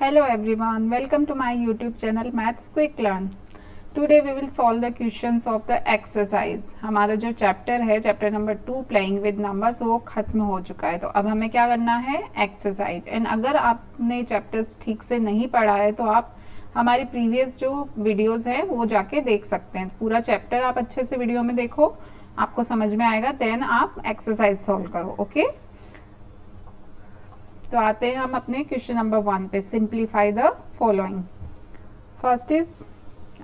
Hello everyone, welcome to my YouTube channel Maths Quick Learn. Today we will solve the questions of the exercise. हमारा जो chapter है chapter number 2 playing with numbers वो खत्म हो चुका है, तो अब हमें क्या करना है एक्सरसाइज. एंड अगर आपने चैप्टर्स ठीक से नहीं पढ़ा है तो आप हमारी प्रीवियस जो वीडियोस हैं वो जाके देख सकते हैं. पूरा चैप्टर आप अच्छे से वीडियो में देखो, आपको समझ में आएगा, देन आप एक्सरसाइज सॉल्व करो. ओके तो आते हैं हम अपने क्वेश्चन नंबर 1 पे. Simplify the following. First is,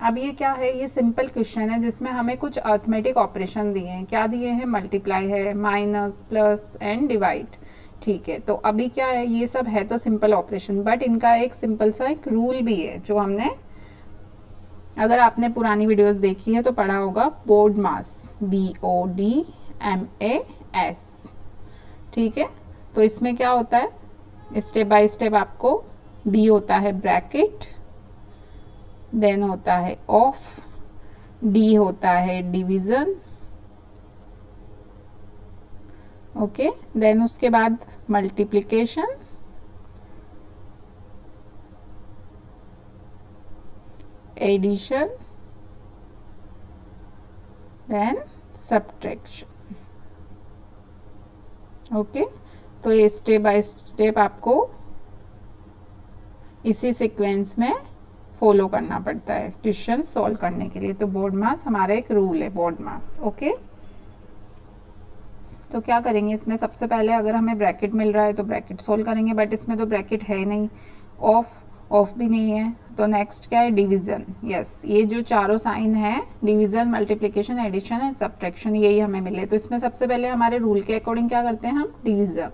अब ये क्या है, ये सिंपल क्वेश्चन है जिसमें हमें कुछ अर्थमेटिक ऑपरेशन दिए हैं. क्या दिए हैं? मल्टीप्लाई है, माइनस, प्लस एंड डिवाइड. ठीक है, तो अभी क्या है, ये सब है तो सिंपल ऑपरेशन, बट इनका एक सिंपल सा एक रूल भी है जो हमने, अगर आपने पुरानी वीडियोस देखी है तो पढ़ा होगा. बोर्ड मास, BODMAS. ठीक है, तो इसमें क्या होता है, स्टेप बाय स्टेप आपको B होता है ब्रैकेट, देन होता है ऑफ, D होता है डिवीजन, ओके, देन उसके बाद multiplication, addition, then subtraction. Okay, तो ये स्टेप बाय स्टेप आपको इसी सीक्वेंस में फॉलो करना पड़ता है क्वेश्चन सॉल्व करने के लिए. तो बोर्ड मास हमारा एक रूल है, बोर्ड मास. ओके, तो क्या करेंगे इसमें, सबसे पहले अगर हमें ब्रैकेट मिल रहा है तो ब्रैकेट सॉल्व करेंगे, बट इसमें तो ब्रैकेट है नहीं, ऑफ भी नहीं है. तो नेक्स्ट क्या है, डिवीजन. यस, ये जो चारों साइन है, division, multiplication, addition and subtraction, यही हमें मिले. तो इसमें सबसे पहले हमारे रूल के अकॉर्डिंग क्या करते हैं हम, डिवीजन.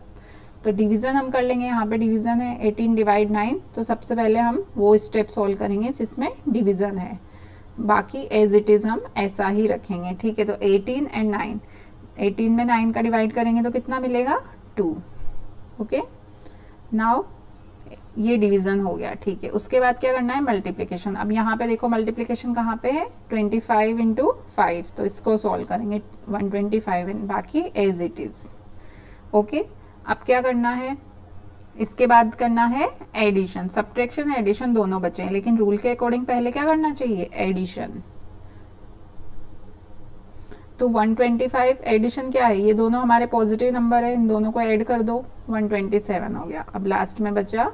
तो डिवीजन हम कर लेंगे. यहाँ पे डिवीजन है 18 डिवाइड 9, तो सबसे पहले हम वो स्टेप सॉल्व करेंगे जिसमें डिवीजन है, बाकी एज इट इज़ हम ऐसा ही रखेंगे. ठीक है, तो 18 एंड 9, 18 में 9 का डिवाइड करेंगे तो कितना मिलेगा, 2. ओके, नाउ ये डिवीजन हो गया. ठीक है, उसके बाद क्या करना है, मल्टीप्लिकेशन. अब यहाँ पे देखो मल्टीप्लिकेशन कहाँ पे है, 25 इंटू 5, तो इसको सॉल्व करेंगे 125 एंड बाकी एज इट इज़. ओके, अब क्या करना है, इसके बाद करना है एडिशन. सब्ट्रैक्शन एडिशन दोनों बचे हैं, लेकिन रूल के अकॉर्डिंग पहले क्या करना चाहिए, एडिशन. तो 125 एडिशन क्या है, ये दोनों हमारे पॉजिटिव नंबर है, इन दोनों को ऐड कर दो, 127 हो गया. अब लास्ट में बचा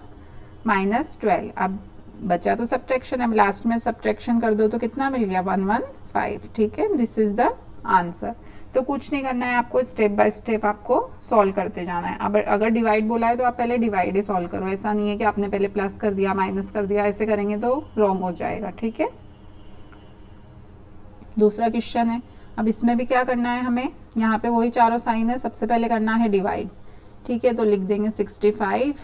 -12. अब बचा तो सब्ट्रैक्शन, अब लास्ट में सब्ट्रैक्शन कर दो तो कितना मिल गया, 115. ठीक है, दिस इज द आंसर. तो कुछ नहीं करना है आपको, स्टेप बाय स्टेप आपको सॉल्व करते जाना है. अब अगर डिवाइड बोला है तो आप पहले डिवाइड ही सॉल्व करो. ऐसा नहीं है कि आपने पहले प्लस कर दिया, माइनस कर दिया, ऐसे करेंगे तो रॉन्ग हो जाएगा. ठीक है, दूसरा क्वेश्चन है. अब इसमें भी क्या करना है हमें, यहाँ पे वही चारों साइन है, सबसे पहले करना है डिवाइड. ठीक है, तो लिख देंगे 65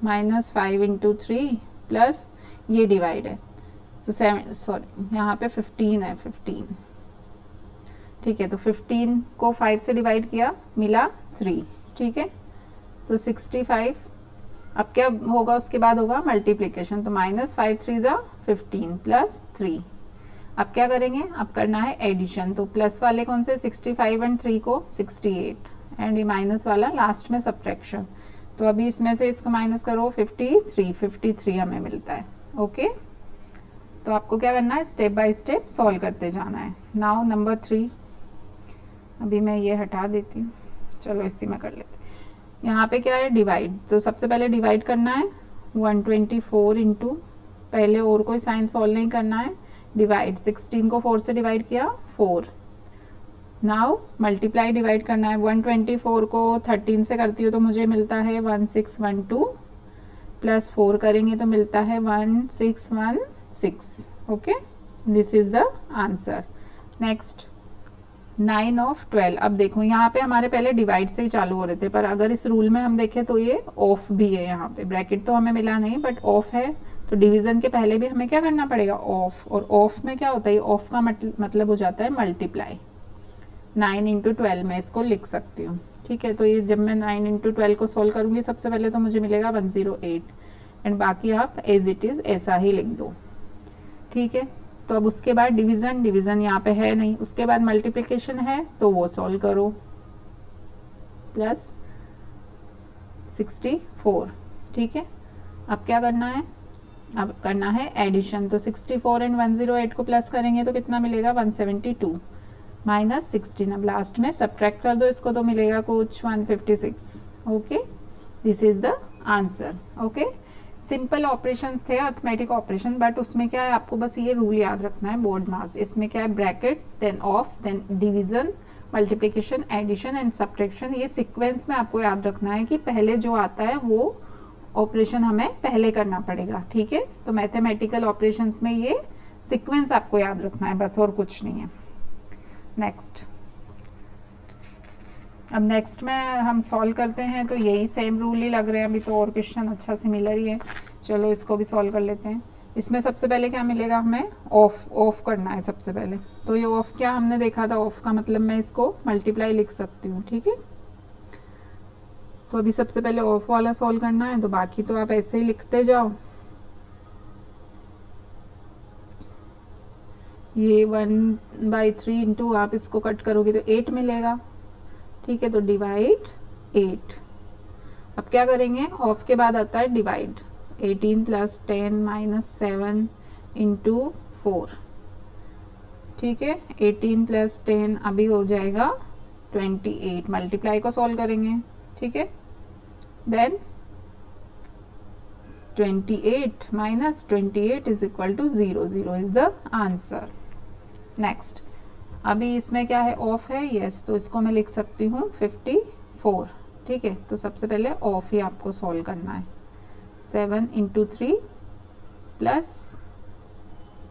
- 5 इंटू 3 प्लस ये डिवाइड है, तो 7, सॉरी यहाँ पे 15 है, 15. ठीक है, तो 15 को 5 से डिवाइड किया, मिला 3. ठीक है, तो 65. अब क्या होगा, उसके बाद होगा मल्टीप्लिकेशन, तो -5 3 = 15 प्लस 3. अब क्या करेंगे, अब करना है एडिशन. तो प्लस वाले कौन से, 65 एंड 3 को 68, एंड ये माइनस वाला लास्ट में सब्ट्रैक्शन. तो अभी इसमें से इसको माइनस करो, 53 हमें मिलता है. ओके, तो आपको क्या करना है, स्टेप बाय स्टेप सॉल्व करते जाना है. नाउ नंबर 3, अभी मैं ये हटा देती हूँ, चलो इसी में कर लेते. यहाँ पे क्या है, डिवाइड. तो सबसे पहले डिवाइड करना है 124 इंटू, पहले और कोई साइन सॉल्व नहीं करना है, डिवाइड. 16 को 4 से डिवाइड किया, 4. नाउ मल्टीप्लाई, डिवाइड करना है. 124 को 13 से करती हूँ तो मुझे मिलता है 1612, प्लस 4 करेंगे तो मिलता है 1616. Okay, this is the answer. Next 9 of 12. अब देखो यहाँ पे हमारे पहले डिवाइड से ही चालू हो रहे थे, पर अगर इस रूल में हम देखें तो ये ऑफ भी है. यहाँ पे ब्रैकेट तो हमें मिला नहीं, बट ऑफ है, तो डिवीजन के पहले भी हमें क्या करना पड़ेगा, ऑफ. और ऑफ में क्या होता है, ऑफ का मतलब हो जाता है मल्टीप्लाई. 9 इंटू 12 में इसको लिख सकती हूँ. ठीक है, तो ये जब मैं 9 इंटू 12 को सोल्व करूँगी सबसे पहले तो मुझे मिलेगा 108, एंड बाकी आप एज इट इज़ ऐसा ही लिख दो. ठीक है, तो अब उसके बाद डिवीजन यहाँ पे है नहीं, उसके बाद मल्टीप्लिकेशन है तो वो सॉल्व करो, प्लस 64. ठीक है, अब क्या करना है, अब करना है एडिशन, तो 64 एंड 108 को प्लस करेंगे तो कितना मिलेगा 172 माइनस 16। अब लास्ट में सब्ट्रैक्ट कर दो इसको तो मिलेगा कुछ 156। Okay, this is the answer. Okay, simple operations थे अर्थमेटिक ऑपरेशन, बट उसमें क्या है आपको बस ये रूल याद रखना है बोर्ड मास। इसमें क्या है bracket, then of, then division, multiplication, addition and subtraction. ये सीक्वेंस में आपको याद रखना है कि पहले जो आता है वो ऑपरेशन हमें पहले करना पड़ेगा। ठीक है, तो मैथमेटिकल ऑपरेशंस में ये सीक्वेंस आपको याद रखना है बस, और कुछ नहीं है। नेक्स्ट, अब नेक्स्ट में हम सॉल्व करते हैं तो यही सेम रूल ही लग रहे हैं अभी तो, और क्वेश्चन अच्छा सिमिलर ही है। चलो इसको भी सॉल्व कर लेते हैं। इसमें सबसे पहले क्या मिलेगा हमें, ऑफ करना है सबसे पहले। तो ये ऑफ क्या हमने देखा था, ऑफ का मतलब मैं इसको मल्टीप्लाई लिख सकती हूँ। ठीक है, तो अभी सबसे पहले ऑफ वाला सॉल्व करना है, तो बाकी तो आप ऐसे ही लिखते जाओ। ये 1/3 इंटू आप इसको कट करोगे तो 8 मिलेगा। ठीक है, तो डिवाइड 8। अब क्या करेंगे, ऑफ के बाद आता है डिवाइड, 18 + 10 - 7 इंटू 4। ठीक है, 18 + 10 अभी हो जाएगा 28। मल्टीप्लाई को सॉल्व करेंगे। ठीक है, then 28 - 28 is equal to 0। 0 is the answer. Next, अभी इसमें क्या है, ऑफ है, यस, तो इसको मैं लिख सकती हूँ 54। ठीक है, तो सबसे पहले ऑफ ही आपको सॉल्व करना है। 7 इंटू 3 प्लस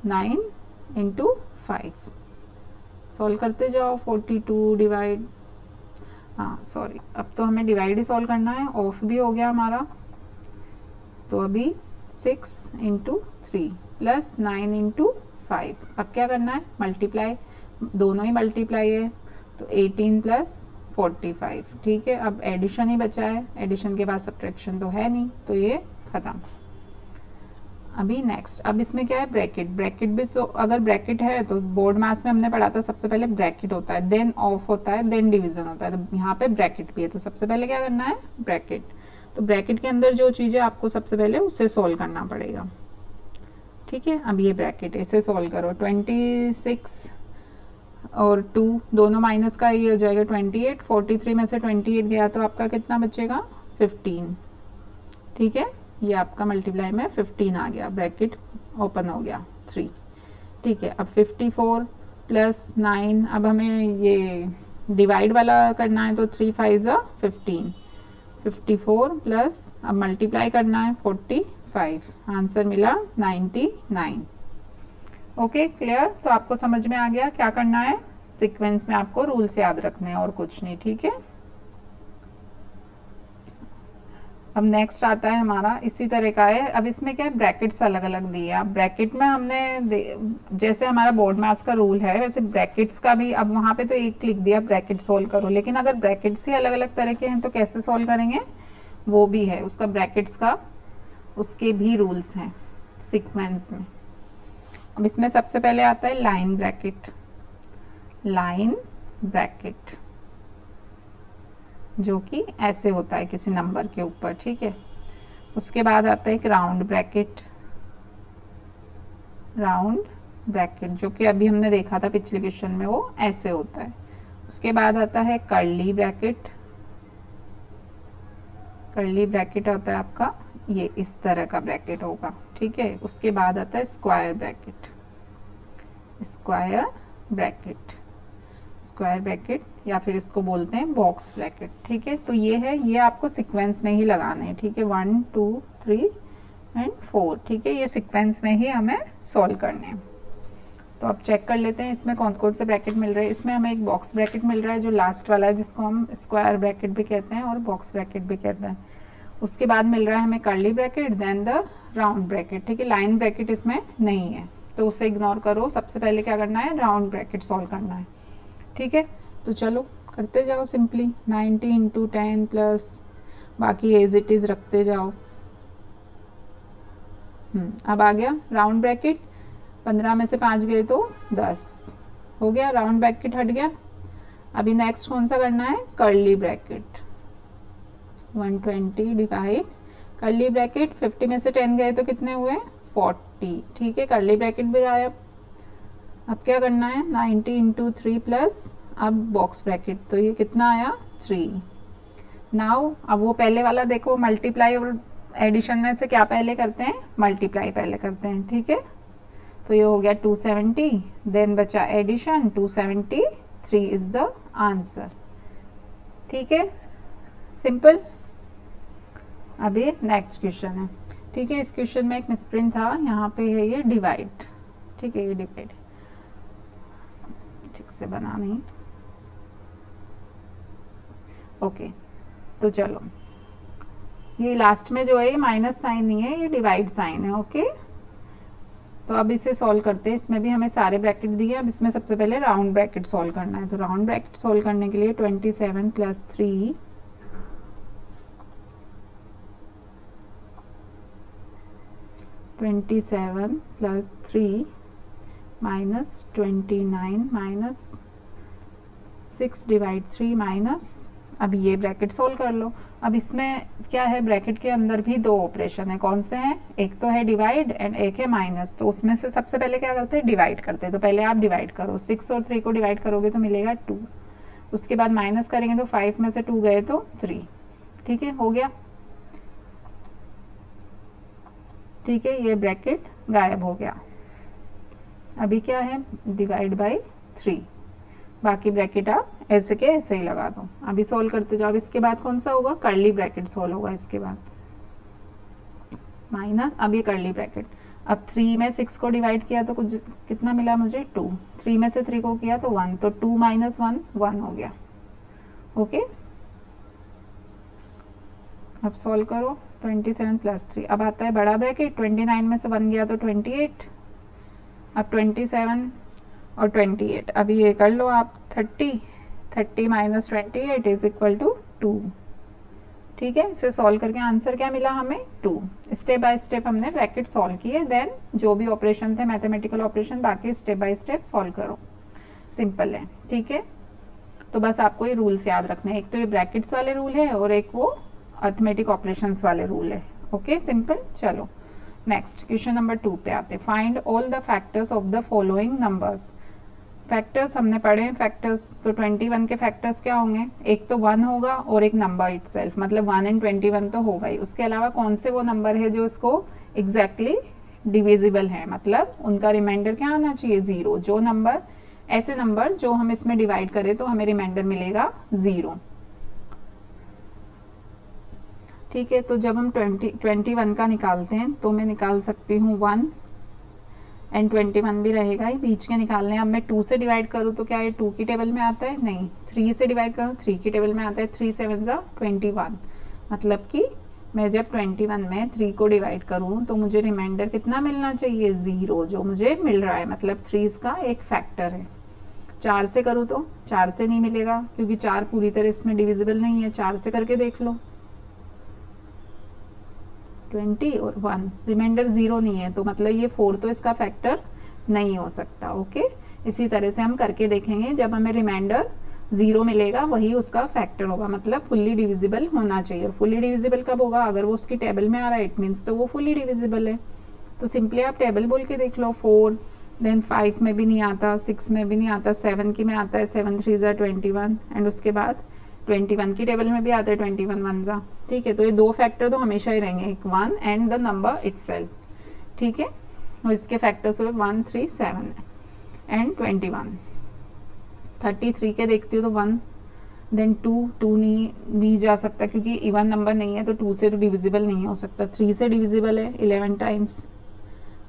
9 इंटू 5 सॉल्व करते जाओ। 42 डिवाइड, हाँ सॉरी, अब तो हमें डिवाइड ही सॉल्व करना है, ऑफ भी हो गया हमारा। तो अभी 6 इंटू 3 प्लस 9 इंटू 5। अब क्या करना है, मल्टीप्लाई, दोनों ही मल्टीप्लाई है, तो 18 + 45। ठीक है, अब एडिशन ही बचा है, एडिशन के बाद सब्ट्रैक्शन तो है नहीं, तो ये खत्म। अभी नेक्स्ट, अब इसमें क्या है ब्रैकेट, ब्रैकेट भी अगर ब्रैकेट है तो बोर्ड मास में हमने पढ़ा था सबसे पहले ब्रैकेट होता है, देन ऑफ होता है, देन डिवीजन होता है, तो यहाँ पे ब्रैकेट भी है। तो सबसे पहले क्या करना है, ब्रैकेट। तो ब्रैकेट के अंदर जो चीज़ें आपको सबसे पहले उसे सॉल्व करना पड़ेगा। ठीक है, अब ये ब्रैकेट इसे सॉल्व करो। 26 और 2 दोनों माइनस का, ये हो जाएगा 28। 43 में से 28 गया तो आपका कितना बचेगा, 15। ठीक है, ये आपका मल्टीप्लाई में 15 आ गया, ब्रैकेट ओपन हो गया 3। ठीक है, अब 54 + 9, अब हमें ये डिवाइड वाला करना है, तो 3 × 5 = 15। 54 प्लस अब मल्टीप्लाई करना है 45, आंसर मिला 99। Okay, clear. तो आपको समझ में आ गया क्या करना है, सीक्वेंस में आपको रूल्स याद रखने हैं और कुछ नहीं। ठीक है, अब नेक्स्ट आता है हमारा इसी तरह का है। अब इसमें क्या है, ब्रैकेट्स अलग अलग दिए। अब ब्रैकेट में हमने जैसे हमारा बोर्ड मास का रूल है वैसे ब्रैकेट्स का भी, अब वहाँ पे तो एक लिख दिया ब्रैकेट सॉल्व करो, लेकिन अगर ब्रैकेट्स ही अलग अलग तरह के हैं तो कैसे सॉल्व करेंगे, वो भी है उसका, ब्रैकेट्स का उसके भी रूल्स हैं सीक्वेंस में। अब इसमें सबसे पहले आता है लाइन ब्रैकेट, लाइन ब्रैकेट जो कि ऐसे होता है किसी नंबर के ऊपर। ठीक है, उसके बाद आता है एक राउंड ब्रैकेट, राउंड ब्रैकेट जो कि अभी हमने देखा था पिछले क्वेश्चन में, वो ऐसे होता है। उसके बाद आता है कर्ली ब्रैकेट, कर्ली ब्रैकेट होता है आपका ये इस तरह का ब्रैकेट होगा। ठीक है, उसके बाद आता है square bracket, square bracket, square bracket या फिर इसको बोलते हैं बॉक्स ब्रैकेट। ठीक है, तो ये है, ये आपको सीक्वेंस में ही लगाने हैं। ठीक है, 1 2 3 एंड 4। ठीक है, ये सीक्वेंस में ही हमें सॉल्व करने हैं। तो अब चेक कर लेते हैं इसमें कौन कौन से ब्रैकेट मिल रहे हैं। इसमें हमें एक बॉक्स ब्रैकेट मिल रहा है जो लास्ट वाला है, जिसको हम स्क्वायर ब्रैकेट भी कहते हैं और बॉक्स ब्रैकेट भी कहते हैं। उसके बाद मिल रहा है हमें curly bracket, then the round bracket. ठीक है, लाइन ब्रैकेट इसमें नहीं है तो उसे इग्नोर करो। सबसे पहले क्या करना है, राउंड ब्रैकेट सॉल्व करना है। ठीक है, तो चलो करते जाओ सिंपली, 90 इंटू 10 प्लस बाकी एज इट इज़ रखते जाओ। अब आ गया राउंड ब्रैकेट, 15 में से 5 गए तो 10 हो गया, राउंड ब्रैकेट हट गया। अभी नेक्स्ट कौन सा करना है, curly bracket. 120 divide curly bracket, 50 में से 10 गए तो कितने हुए, 40, ठीक है, कर्ली ब्रैकेट भी गायब। अब क्या करना है, 90 इंटू 3 प्लस अब बॉक्स ब्रैकेट, तो ये कितना आया 3। नाउ अब वो पहले वाला देखो, मल्टीप्लाई और एडिशन में से क्या पहले करते हैं, मल्टीप्लाई पहले करते हैं, ठीक है। तो ये हो गया 270, देन बचा एडिशन 273 इज द आंसर, ठीक है, सिंपल। अभी नेक्स्ट क्वेश्चन है, ठीक है। इस क्वेश्चन में एक मिसप्रिंट था, यहाँ पे है ये डिवाइड, ठीक है, ये डिवाइड ठीक से बना नहीं, ओके। तो चलो, ये लास्ट में जो है ये माइनस साइन नहीं है, ये डिवाइड साइन है, ओके। तो अब इसे सॉल्व करते हैं, इसमें भी हमें सारे ब्रैकेट दिए। अब इसमें सबसे पहले राउंड ब्रैकेट सॉल्व करना है। तो राउंड ब्रैकेट सॉल्व करने के लिए 27 plus 3 27 plus 3 minus 29 minus 6 divide 3 minus, अब ये ब्रैकेट सोल्व कर लो। अब इसमें क्या है, ब्रैकेट के अंदर भी दो ऑपरेशन है, कौन से हैं, एक तो है डिवाइड एंड एक है माइनस। तो उसमें से सबसे पहले क्या करते हैं, डिवाइड करते हैं। तो पहले आप डिवाइड करो, 6 और 3 को डिवाइड करोगे तो मिलेगा 2, उसके बाद माइनस करेंगे तो 5 में से 2 गए तो 3, ठीक है, हो गया, ठीक है, ये ब्रैकेट गायब हो गया। अभी क्या है, डिवाइड बाई 3, बाकी ब्रैकेट आप ऐसे के ऐसे ही लगा दो। अभी सोल्व करते जाओ। अब इसके बाद कौन सा होगा, कर्ली ब्रैकेट सोल्व होगा इसके बाद, माइनस, अब ये कर्ली ब्रैकेट। अब 3 में 6 को डिवाइड किया तो कुछ कितना मिला मुझे, 2, 3 में से 3 को किया तो 1, तो 2 माइनस 1 1 हो गया, ओके। अब सोल्व करो, 27 प्लस 3, अब आता है बड़ा ब्रैकेट, 29 में से 1 गया तो 28, अब 27 और 28, अभी ये कर लो आप 30 माइनस 28 इज इक्वल टू 2, ठीक है। इसे सॉल्व करके आंसर क्या मिला हमें, 2। स्टेप बाय स्टेप हमने ब्रैकेट सॉल्व किए, देन जो भी ऑपरेशन थे मैथमेटिकल ऑपरेशन, बाकी स्टेप बाय स्टेप सॉल्व करो, सिंपल है, ठीक है। तो बस आपको ये रूल्स याद रखने हैं, एक तो ये ब्रैकेट्स वाले रूल है और एक वो अर्थमेटिक ऑपरेशंस वाले रूल है, ओके, सिंपल। चलो नेक्स्ट क्वेश्चन नंबर 2 पे आते। Find all the factors of the following numbers. Factors हमने पढ़े हैं, फैक्टर्स तो 21 के फैक्टर्स क्या होंगे, एक तो 1 होगा और एक नंबर इटसेल्फ, मतलब 1 एंड 21 तो होगा ही। उसके अलावा कौन से वो नंबर है जो इसको एग्जैक्टली डिविजिबल है, मतलब उनका रिमाइंडर क्या आना चाहिए, 0। जो नंबर, ऐसे नंबर जो हम इसमें डिवाइड करें तो हमें रिमाइंडर मिलेगा 0, ठीक है। तो जब हम 21 का निकालते हैं तो मैं निकाल सकती हूँ 1 एंड 21 भी रहेगा ही, बीच के निकालने। अब मैं 2 से डिवाइड करूँ तो क्या ये 2 की टेबल में आता है, नहीं। 3 से डिवाइड करूँ 3 की टेबल में आता है, 3 7 ज़ा 21, मतलब कि मैं जब 21 में 3 को डिवाइड करूँ तो मुझे रिमाइंडर कितना मिलना चाहिए, 0, जो मुझे मिल रहा है, मतलब 3 इसका एक फैक्टर है। 4 से करूँ तो 4 से नहीं मिलेगा, क्योंकि 4 पूरी तरह इसमें डिविजिबल नहीं है। 4 से करके देख लो, 20 और 1, रिमाइंडर 0 नहीं है, तो मतलब ये 4 तो इसका फैक्टर नहीं हो सकता, ओके। इसी तरह से हम करके देखेंगे, जब हमें रिमाइंडर 0 मिलेगा वही उसका फैक्टर होगा, मतलब फुल्ली डिविजिबल होना चाहिए। और फुल्ली डिविजिबल कब होगा, अगर वो उसकी टेबल में आ रहा है, इट मीन्स तो वो फुल्ली डिविजिबल है। तो सिंपली आप टेबल बोल के देख लो, 4, देन 5 में भी नहीं आता, 6 में भी नहीं आता, 7 की में आता है, 7 3 ज़ा 21, एंड उसके बाद 21 की टेबल में भी आता है 21 1 ज़ा, ठीक है। तो ये दो फैक्टर तो हमेशा ही रहेंगे, एक 1 एंड द नंबर इटसेल्फ, ठीक है। और इसके फैक्टर्स हुए 1 3 7 एंड 21। 33 के देखती हो तो 1, देन 2 नहीं जा सकता क्योंकि इवन नंबर नहीं है, तो 2 से तो डिविजिबल नहीं हो सकता। 3 से डिविजिबल है 11 टाइम्स,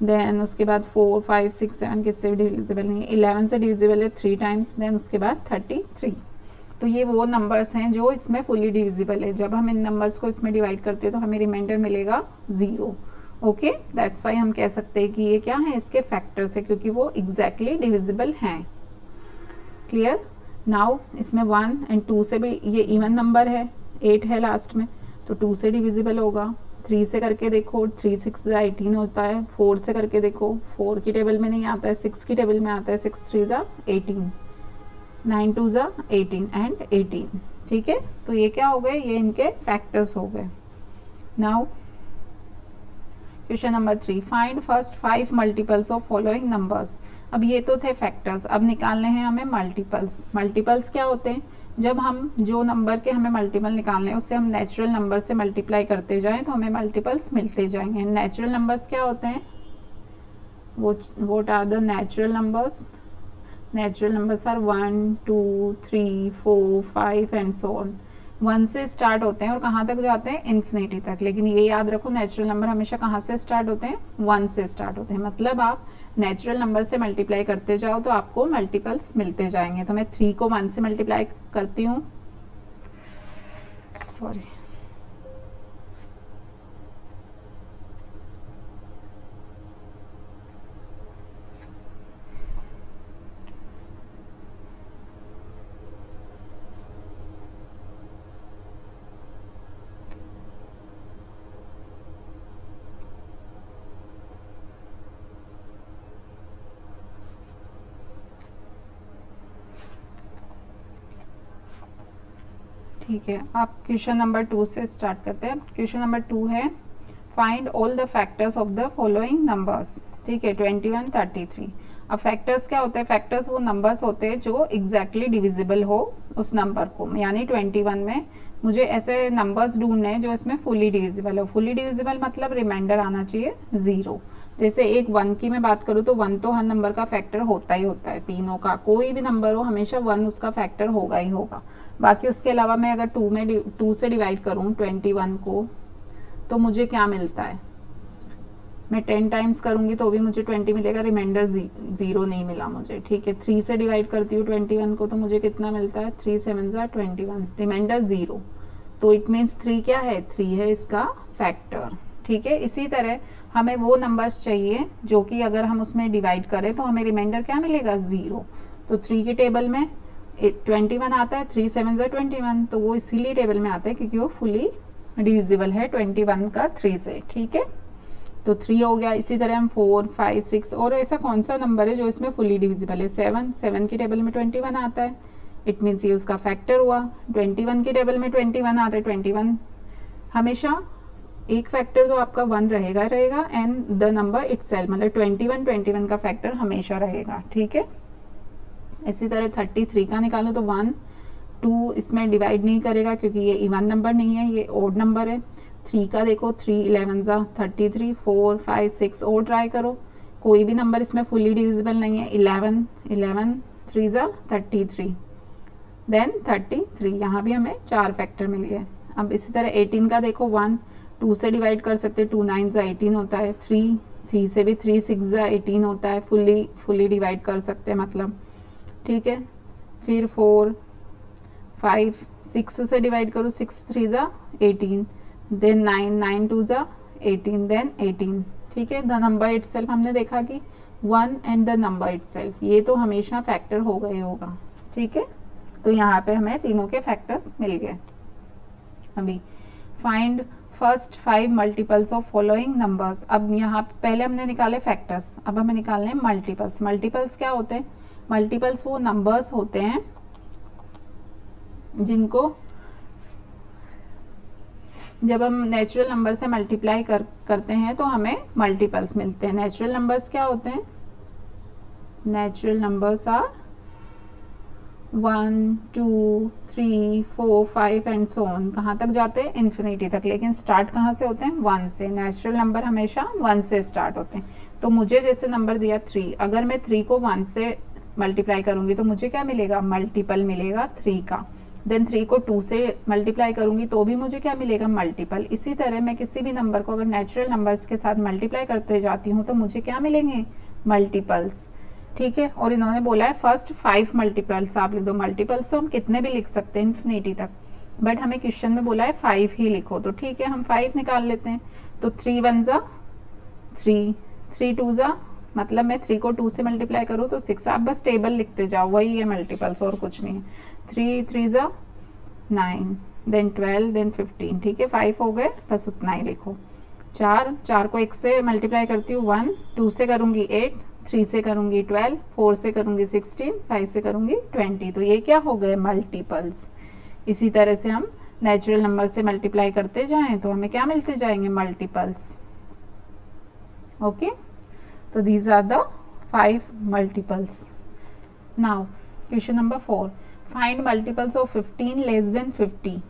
देन उसके बाद 4 5 6 7 किससे भी डिविजिबल नहीं है। 11 से डिविजिबल है 3 टाइम्स, देन उसके बाद 33। तो ये वो नंबर्स हैं जो इसमें फुली डिविजिबल है। जब हम इन नंबर्स को इसमें डिवाइड करते हैं तो हमें रिमाइंडर मिलेगा 0, ओके। दैट्स वाई हम कह सकते हैं कि ये क्या है, इसके फैक्टर्स है, क्योंकि वो एग्जैक्टली डिविजिबल हैं। क्लियर। नाउ इसमें 1 एंड 2 से भी, ये इवन नंबर है, 8 है लास्ट में, तो 2 से डिविजिबल होगा। 3 से करके देखो, 3 6 ज़ा 18 होता है। 4 से करके देखो, 4 की टेबल में नहीं आता है, 6 की टेबल में आता है, 6 3 ज़ा 18, 9 2 ज़ा 18 एंड 18, ठीक है। तो ये क्या हो गए, ये इनके फैक्टर्स हो गए। Now question number 3, find first 5 multiples of following numbers. अब ये तो थे फैक्टर्स, अब निकालने हैं हमें मल्टीपल्स। मल्टीपल्स क्या होते हैं? जब हम जो नंबर के हमें मल्टीपल निकालने हैं उससे हम नेचुरल नंबर से मल्टीप्लाई करते जाएं तो हमें मल्टीपल्स मिलते जाएंगे। नेचुरल नंबर्स क्या होते हैं? What are the natural numbers? Natural numbers are 1 2 3 4 5 and so on. 1 से स्टार्ट होते हैं और कहाँ तक जाते हैं? इन्फिनिटी तक। लेकिन ये याद रखो, नेचुरल नंबर हमेशा कहाँ से स्टार्ट होते हैं? 1 से स्टार्ट होते हैं। मतलब आप नेचुरल नंबर से मल्टीप्लाई करते जाओ तो आपको मल्टीपल्स मिलते जाएंगे। तो मैं 3 को 1 से मल्टीप्लाई करती हूँ, सॉरी, ठीक है। आप क्वेश्चन नंबर 2 से स्टार्ट करते हैं। क्वेश्चन नंबर 2 है find all the factors of the following numbers. ठीक है, 21 33। अब फैक्टर्स क्या होते हैं? फैक्टर्स वो नंबर्स होते हैं जो एग्जैक्टली डिविजिबल हो उस नंबर को। यानी 21 में मुझे ऐसे नंबर्स ढूंढने हैं जो इसमें फुली डिविजिबल हो। फुली डिविजिबल मतलब रिमाइंडर आना चाहिए 0। जैसे एक 1 की मैं बात करूँ तो 1 तो हर नंबर का फैक्टर होता ही होता है, तीनों का। कोई भी नंबर हो हमेशा 1 उसका फैक्टर होगा ही होगा। बाकी उसके अलावा मैं अगर 2 से डिवाइड करूँ 21 को तो मुझे क्या मिलता है? मैं 10 टाइम्स करूँगी तो भी मुझे 20 मिलेगा, रिमाइंडर 0 नहीं मिला मुझे। ठीक है, 3 से डिवाइड करती हूँ 21 को तो मुझे कितना मिलता है? 3 7 21, रिमाइंडर 0। तो इट मीन्स 3 क्या है? 3 है इसका फैक्टर। ठीक है, इसी तरह हमें वो नंबर्स चाहिए जो कि अगर हम उसमें डिवाइड करें तो हमें रिमाइंडर क्या मिलेगा? 0। तो 3 के टेबल में 21 आता है, 3 7 21, तो वो इसीलिए टेबल में आता है क्योंकि वो फुली डिविजिबल है 21 का 3 से। ठीक है, तो 3 हो गया। इसी तरह हम 4 5 6, और ऐसा कौन सा नंबर है जो इसमें फुली डिविजिबल है? 7 की टेबल में 21 आता है, इट मीन्स ये उसका फैक्टर हुआ। 21 की टेबल में 21 आता है, 21 हमेशा एक फैक्टर तो आपका 1 रहेगा एंड द नंबर इटसेल्फ, मतलब 21 का फैक्टर हमेशा रहेगा। ठीक है, इसी तरह 33 का निकालो तो 1 2 इसमें डिवाइड नहीं करेगा क्योंकि ये इवन नंबर नहीं है, ये ओड नंबर है। 3 का देखो, 3 11 33, 4 5 6 और ट्राई करो, कोई भी नंबर इसमें फुली डिविजिबल नहीं है। 11 3 33, देन 33, यहाँ भी हमें 4 फैक्टर मिल गए। अब इसी तरह 18 का देखो, 1 2 से डिवाइड कर सकते, 2 9 18 होता है। 3 से भी 3 6 18 होता है, फुली डिवाइड कर सकते हैं मतलब। ठीक है, फिर 4 5 6 से डिवाइड करो, 6 3 18, देन 9 2 18, देन 18। ठीक है, द नंबर इटसेल्फ हमने देखा कि 1 एंड द नंबर इटसेल्फ ये तो हमेशा फैक्टर होगा ही होगा। ठीक है, तो यहाँ पे हमें तीनों के फैक्टर्स मिल गए। अभी find first 5 multiples of following numbers. अब यहाँ पहले हमने निकाले फैक्टर्स, अब हमें निकालने हैं मल्टीपल्स। मल्टीपल्स क्या होते हैं? मल्टीपल्स वो नंबर्स होते हैं जिनको जब हम नेचुरल नंबर से मल्टीप्लाई करते हैं तो हमें मल्टीपल्स मिलते हैं। नेचुरल नंबर्स क्या होते हैं? Natural numbers are 1 2 3 4 5 and so on. कहाँ तक जाते हैं? इन्फिनिटी तक। लेकिन स्टार्ट कहाँ से होते हैं? 1 से। नेचुरल नंबर हमेशा 1 से स्टार्ट होते हैं। तो मुझे जैसे नंबर दिया 3, अगर मैं 3 को 1 से मल्टीप्लाई करूंगी तो मुझे क्या मिलेगा? मल्टीपल मिलेगा 3 का। देन 3 को 2 से मल्टीप्लाई करूंगी तो भी मुझे क्या मिलेगा? मल्टीपल। इसी तरह मैं किसी भी नंबर को अगर नेचुरल नंबर्स के साथ मल्टीप्लाई करते जाती हूँ तो मुझे क्या मिलेंगे? मल्टीपल्स। ठीक है, और इन्होंने बोला है फर्स्ट 5 मल्टीपल्स आप लिख दो। मल्टीपल्स तो हम कितने भी लिख सकते हैं इन्फिनिटी तक, बट हमें क्वेश्चन में बोला है 5 ही लिखो। तो ठीक है, हम 5 निकाल लेते हैं। तो 3 1 3, 3 2 मतलब मैं 3 को 2 से मल्टीप्लाई करूँ तो 6। आप बस टेबल लिखते जाओ, वही है मल्टीपल्स और कुछ नहीं है। 3 3 9, देन 12, देन 15। ठीक है, 5 हो गए, बस उतना ही लिखो। 4 को 1 से मल्टीप्लाई करती हूँ 1, 2 से करूँगी 8, 3 से करूँगी 12, 4 से करूँगी 16, 5 से करूँगी 20। तो ये क्या हो गए? मल्टीपल्स। इसी तरह से हम नेचुरल नंबर से मल्टीप्लाई करते जाएं तो हमें क्या मिलते जाएंगे? मल्टीपल्स। ओके, तो these are the 5 multiples. Now question number 4, find multiples of 15 less than 50.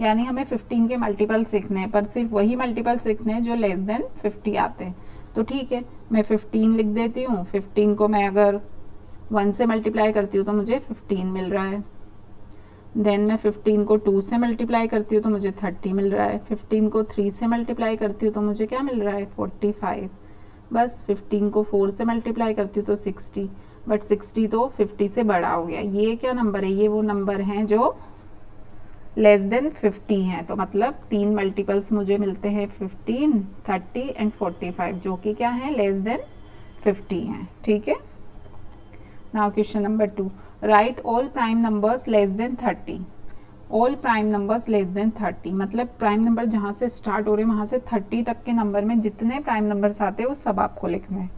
यानी हमें 15 के मल्टीपल्स लिखने हैं, पर सिर्फ वही मल्टीपल्स लिखने हैं जो लेस देन 50 आते हैं. तो ठीक है, मैं 15 लिख देती हूँ. 15 को मैं अगर 1 से मल्टीप्लाई करती हूँ तो मुझे 15 मिल रहा है. देन मैं 15 को 2 से मल्टीप्लाई करती हूँ तो मुझे 30 मिल रहा है. 15 को 3 से मल्टीप्लाई करती हूँ तो मुझे क्या मिल रहा है, 45. बस 15 को 4 से मल्टीप्लाई करती हूँ तो 60. बट 60 तो 50 से बड़ा हो गया. ये क्या नंबर है, ये वो नंबर हैं जो लेस देन 50 हैं. तो मतलब 3 मल्टीपल्स मुझे मिलते हैं 15, 30 एंड 45, जो कि क्या है, लेस देन 50 हैं. ठीक है. Now question number 2, right all prime numbers less than 30. All prime numbers less than 30 मतलब प्राइम नंबर जहाँ से स्टार्ट हो रहे हैं वहाँ से 30 तक के नंबर में जितने प्राइम नंबर्स आते हैं वो सब आपको लिखना है.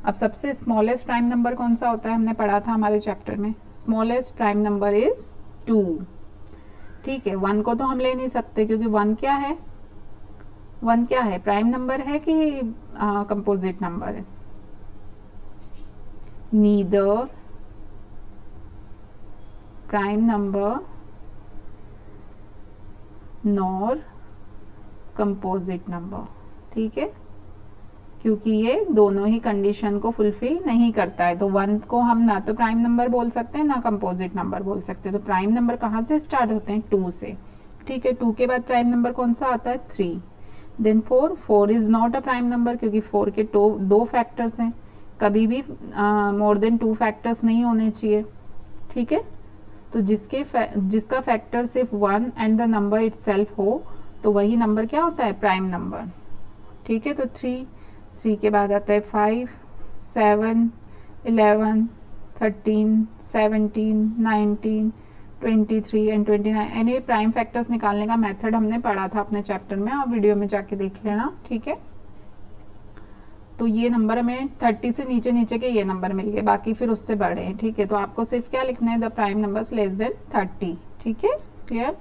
अब सबसे स्मॉलेस्ट प्राइम नंबर कौन सा होता है, हमने पढ़ा था हमारे चैप्टर में. Smallest prime number is 2. ठीक है. 1 को तो हम ले नहीं सकते क्योंकि 1 क्या है, 1 क्या है, प्राइम नंबर है कि कंपोजिट नंबर है. Neither prime number nor composite number. ठीक है, क्योंकि ये दोनों ही कंडीशन को फुलफिल नहीं करता है. तो 1 को हम ना तो प्राइम नंबर बोल सकते हैं ना कंपोजिट नंबर बोल सकते हैं. तो प्राइम नंबर कहाँ से स्टार्ट होते हैं, 2 से. ठीक है. 2 के बाद प्राइम नंबर कौन सा आता है, 3. Then 4 is not a prime number क्योंकि 4 के 2 फैक्टर्स हैं. कभी भी मोर देन 2 फैक्टर्स नहीं होने चाहिए. ठीक है. तो जिसका फैक्टर सिर्फ 1 एंड द नंबर इटसेल्फ हो तो वही नंबर क्या होता है, प्राइम नंबर. ठीक है. तो 3 के बाद आता है 5, 7, 11, 13, 17, 19, 23 एंड 29. एनी प्राइम फैक्टर्स निकालने का मेथड हमने पढ़ा था अपने चैप्टर में, आप वीडियो में जाके देख लेना. ठीक है. तो ये नंबर हमें 30 से नीचे नीचे के ये नंबर मिल गए, बाकी फिर उससे बड़े हैं. ठीक है. तो आपको सिर्फ क्या लिखना है, the prime numbers less than 30. ठीक है. Clear.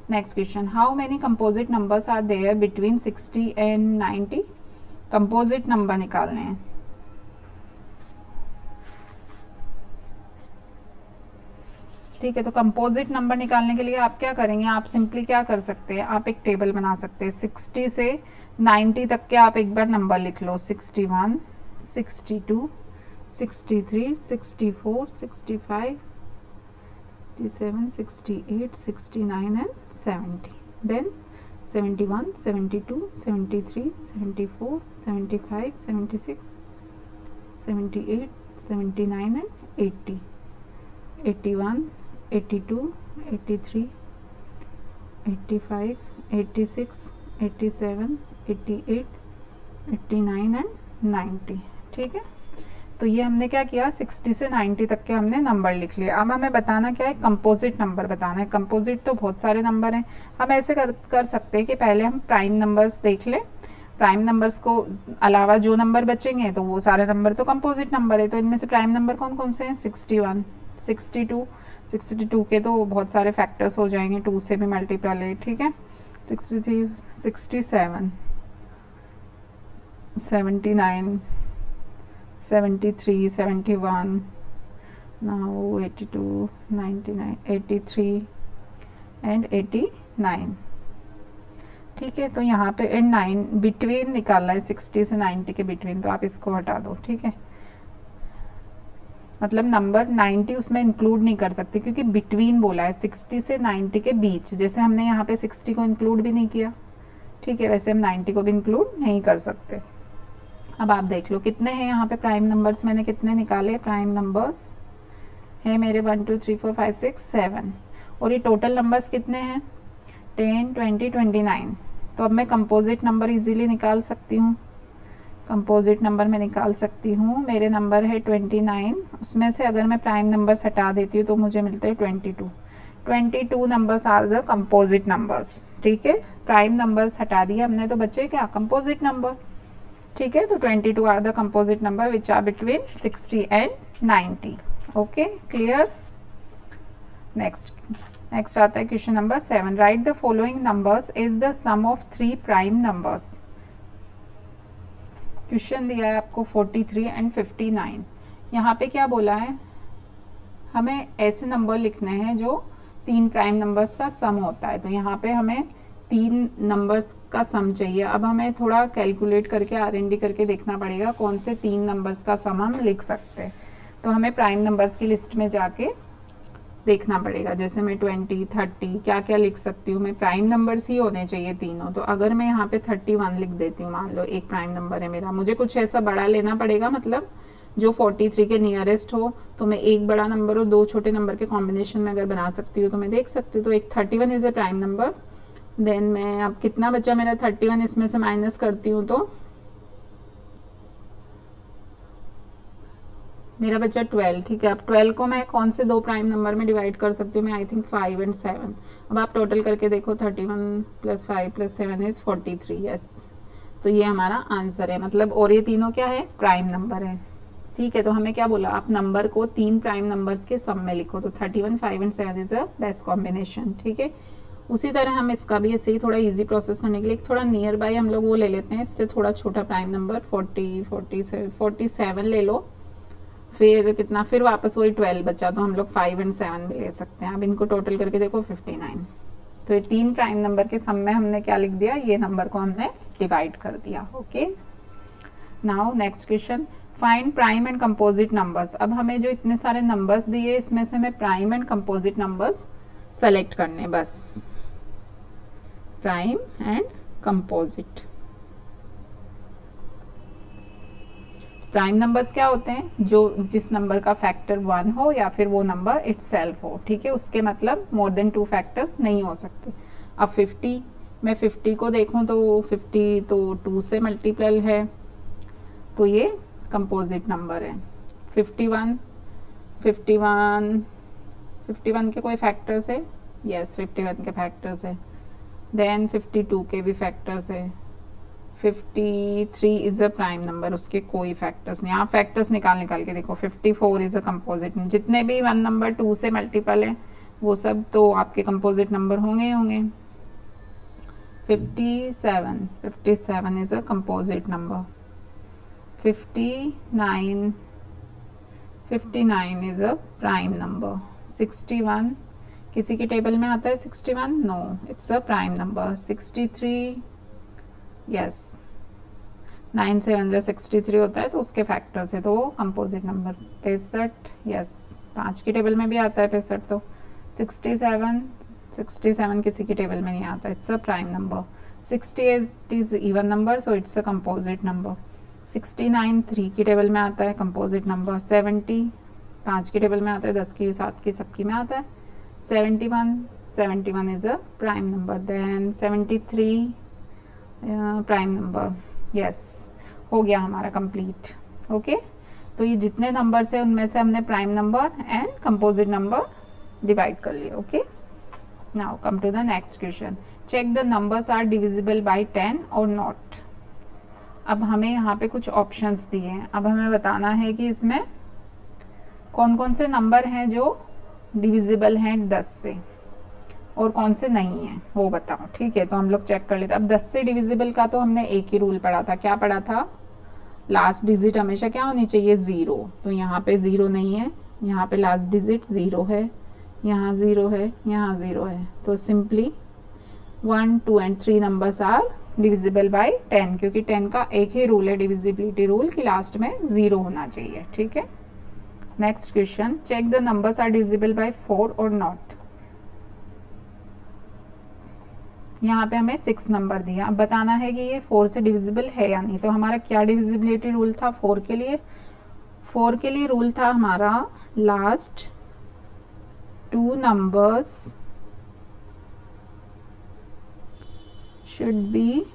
Next question, how many composite numbers are there between 60 and 90. Composite number निकालने हैं. ठीक है. तो कंपोजिट नंबर निकालने के लिए आप क्या करेंगे, आप सिंपली क्या कर सकते हैं, आप एक टेबल बना सकते हैं. 60 से 90 तक के आप एक बार नंबर लिख लो. 61, 62, 63, 64, 65, 67, 68, 69 एंड 70. Then 71, 72, 73, 74, 75, 76, 78, 79 and 80. 81, 82, 83, 85, 86, 87, 88, 89 एंड 90. ठीक है. तो ये हमने क्या किया, 60 से 90 तक के हमने नंबर लिख लिए. अब हमें बताना क्या है, कंपोजिट नंबर बताना है. कंपोजिट तो बहुत सारे नंबर हैं. हम ऐसे कर सकते हैं कि पहले हम प्राइम नंबर्स देख लें. प्राइम नंबर्स को अलावा जो नंबर बचेंगे तो वो सारे नंबर तो कंपोजिट नंबर है. तो इनमें से प्राइम नंबर कौन कौन से हैं, 61, 62 के तो बहुत सारे फैक्टर्स हो जाएंगे, 2 से भी मल्टीपल है. ठीक है. 63, 67, 79, 73, 71, now 82, 99, 83 एंड 89. ठीक है. तो यहाँ पे एंड 9 बिटवीन निकालना है, 60 से 90 के बिटवीन. तो आप इसको हटा दो. ठीक है. मतलब नंबर 90 उसमें इंक्लूड नहीं कर सकते क्योंकि बिटवीन बोला है, 60 से 90 के बीच. जैसे हमने यहाँ पे 60 को इंक्लूड भी नहीं किया. ठीक है. वैसे हम 90 को भी इंक्लूड नहीं कर सकते. अब आप देख लो कितने हैं यहाँ पे प्राइम नंबर्स. मैंने कितने निकाले प्राइम नंबर्स हैं मेरे, 1 2 3 4 5 6 7. और ये टोटल नंबर्स कितने हैं, 10 20 29. तो अब मैं कंपोजिट नंबर इजीली निकाल सकती हूँ. कंपोजिट नंबर मैं निकाल सकती हूँ. मेरे नंबर है 29. उसमें से अगर मैं प्राइम नंबर्स हटा देती हूँ तो मुझे मिलते हैं 22 numbers are the composite numbers. ठीक है. प्राइम नंबर्स हटा दिए हमने तो बचे क्या, कंपोजिट नंबर. ठीक है. तो 22 are the composite number which are between 60 and 90. Okay. Clear. Next आता है question number 7. Right the following numbers is the sum of 3 prime numbers. Question दिया है आपको 43 एंड 59। यहाँ पे क्या बोला है, हमें ऐसे नंबर लिखने हैं जो 3 प्राइम नंबर्स का सम होता है। तो यहाँ पे हमें 3 नंबर्स का सम चाहिए। अब हमें थोड़ा कैलकुलेट करके R&D करके देखना पड़ेगा कौन से 3 नंबर्स का सम हम लिख सकते हैं। तो हमें प्राइम नंबर्स की लिस्ट में जाके देखना पड़ेगा। जैसे मैं 20, 30 क्या क्या लिख सकती हूँ, मैं प्राइम नंबर्स ही होने चाहिए तीनों। तो अगर मैं यहाँ पे 31 लिख देती हूँ, मान लो एक प्राइम नंबर है मेरा, मुझे कुछ ऐसा बड़ा लेना पड़ेगा, मतलब जो 43 के नियरेस्ट हो। तो मैं एक बड़ा नंबर और 2 छोटे नंबर के कॉम्बिनेशन में अगर बना सकती हूँ तो मैं देख सकती हूँ। तो एक 31 is a prime number. Then मैं अब कितना बचा मेरा 31, इसमें से माइनस करती हूँ तो मेरा बचा 12। ठीक है, अब 12 को मैं कौन से 2 प्राइम नंबर में डिवाइड कर सकती हूँ, मैं आई थिंक 5 एंड 7। अब आप टोटल करके देखो, 31 + 5 + 7 इज़ 43। यस, तो ये हमारा आंसर है। मतलब और ये तीनों क्या है, प्राइम नंबर है। ठीक है, तो हमें क्या बोला, आप नंबर को 3 प्राइम नंबर्स के सम में लिखो। तो 31, 5 and 7 is a best combination. ठीक है, उसी तरह हम इसका भी ऐसे ही थोड़ा इजी प्रोसेस करने के लिए थोड़ा नियर बाय हम लोग वो ले लेते हैं, इससे थोड़ा छोटा प्राइम नंबर 47 ले लो। फिर कितना, फिर वापस वही 12 बचा, तो हम लोग 5 एंड 7 भी ले सकते हैं। अब इनको टोटल करके देखो 59। तो ये 3 प्राइम नंबर के सम में हमने क्या लिख दिया, ये नंबर को हमने डिवाइड कर दिया। Okay, now next question, find prime and composite numbers. अब हमें जो इतने सारे नंबर्स दिए, इसमें से हमें prime and composite numbers select करने, बस prime and composite. Prime numbers क्या होते हैं, जो जिस नंबर का फैक्टर 1 हो या फिर वो नंबर इटसेल्फ हो। ठीक है, उसके मतलब मोर देन 2 फैक्टर्स नहीं हो सकते। अब 50, मैं 50 को देखूं तो 50 तो 2 से मल्टीपल है, तो ये कंपोजिट नंबर है। 51 के कोई फैक्टर्स है, यस 51 के फैक्टर्स है। देन 52 के भी फैक्टर्स है। 53 इज़ अ प्राइम नंबर, उसके कोई फैक्टर्स नहीं। आप फैक्टर्स निकाल के देखो। 54 इज़ अ कंपोजिट। जितने भी 1 नंबर 2 से मल्टीपल है वो सब तो आपके कंपोजिट नंबर होंगे ही होंगे। 57 is a composite number. 59 is a prime number. 61 किसी के टेबल में आता है 61, no it's a prime number. 63, yes 9 7 63 होता है, तो उसके फैक्टर्स है, तो वो कंपोजिट नंबर। 65, यस 5 की टेबल में भी आता है 65। तो 67 किसी की टेबल में नहीं आता, it's a prime number. 68 is even number, so it's a composite number. 69 3 की टेबल में आता है, कंपोजिट नंबर। 70 5 की टेबल में आता है, 10 की 7 की सबकी में आता है। 71 is a prime number. Then 73 prime number. Yes, हो गया हमारा कंप्लीट। ओके, तो ये जितने नंबर्स है उनमें से हमने prime number and composite number divide कर लिए। Okay, now come to the next question, check the numbers are divisible by 10 और नॉट। अब हमें यहाँ पे कुछ ऑप्शंस दिए हैं। अब हमें बताना है कि इसमें कौन कौन से नंबर हैं जो डिविजिबल हैं 10 से और कौन से नहीं है, वो बताओ। ठीक है, तो हम लोग चेक कर लेते हैं। अब 10 से डिविजिबल का तो हमने एक ही रूल पढ़ा था। क्या पढ़ा था, लास्ट डिजिट हमेशा क्या होनी चाहिए, 0। तो यहाँ पे 0 नहीं है, यहाँ पे लास्ट डिजिट 0 है, यहाँ 0 है, यहाँ 0 है। तो simply 1 2 and 3 numbers are divisible by 10, क्योंकि 10 का एक ही रूल है, डिविजिबिलिटी रूल, कि लास्ट में 0 होना चाहिए। ठीक है, next question, check the numbers are divisible by 4 और नॉट। यहाँ पे हमें 6 नंबर दिया। अब बताना है कि ये 4 से डिविजिबल है या नहीं। तो हमारा क्या डिविजिबिलिटी रूल था 4 के लिए? 4 के लिए रूल था हमारा, लास्ट 2 नंबर्स शुड बी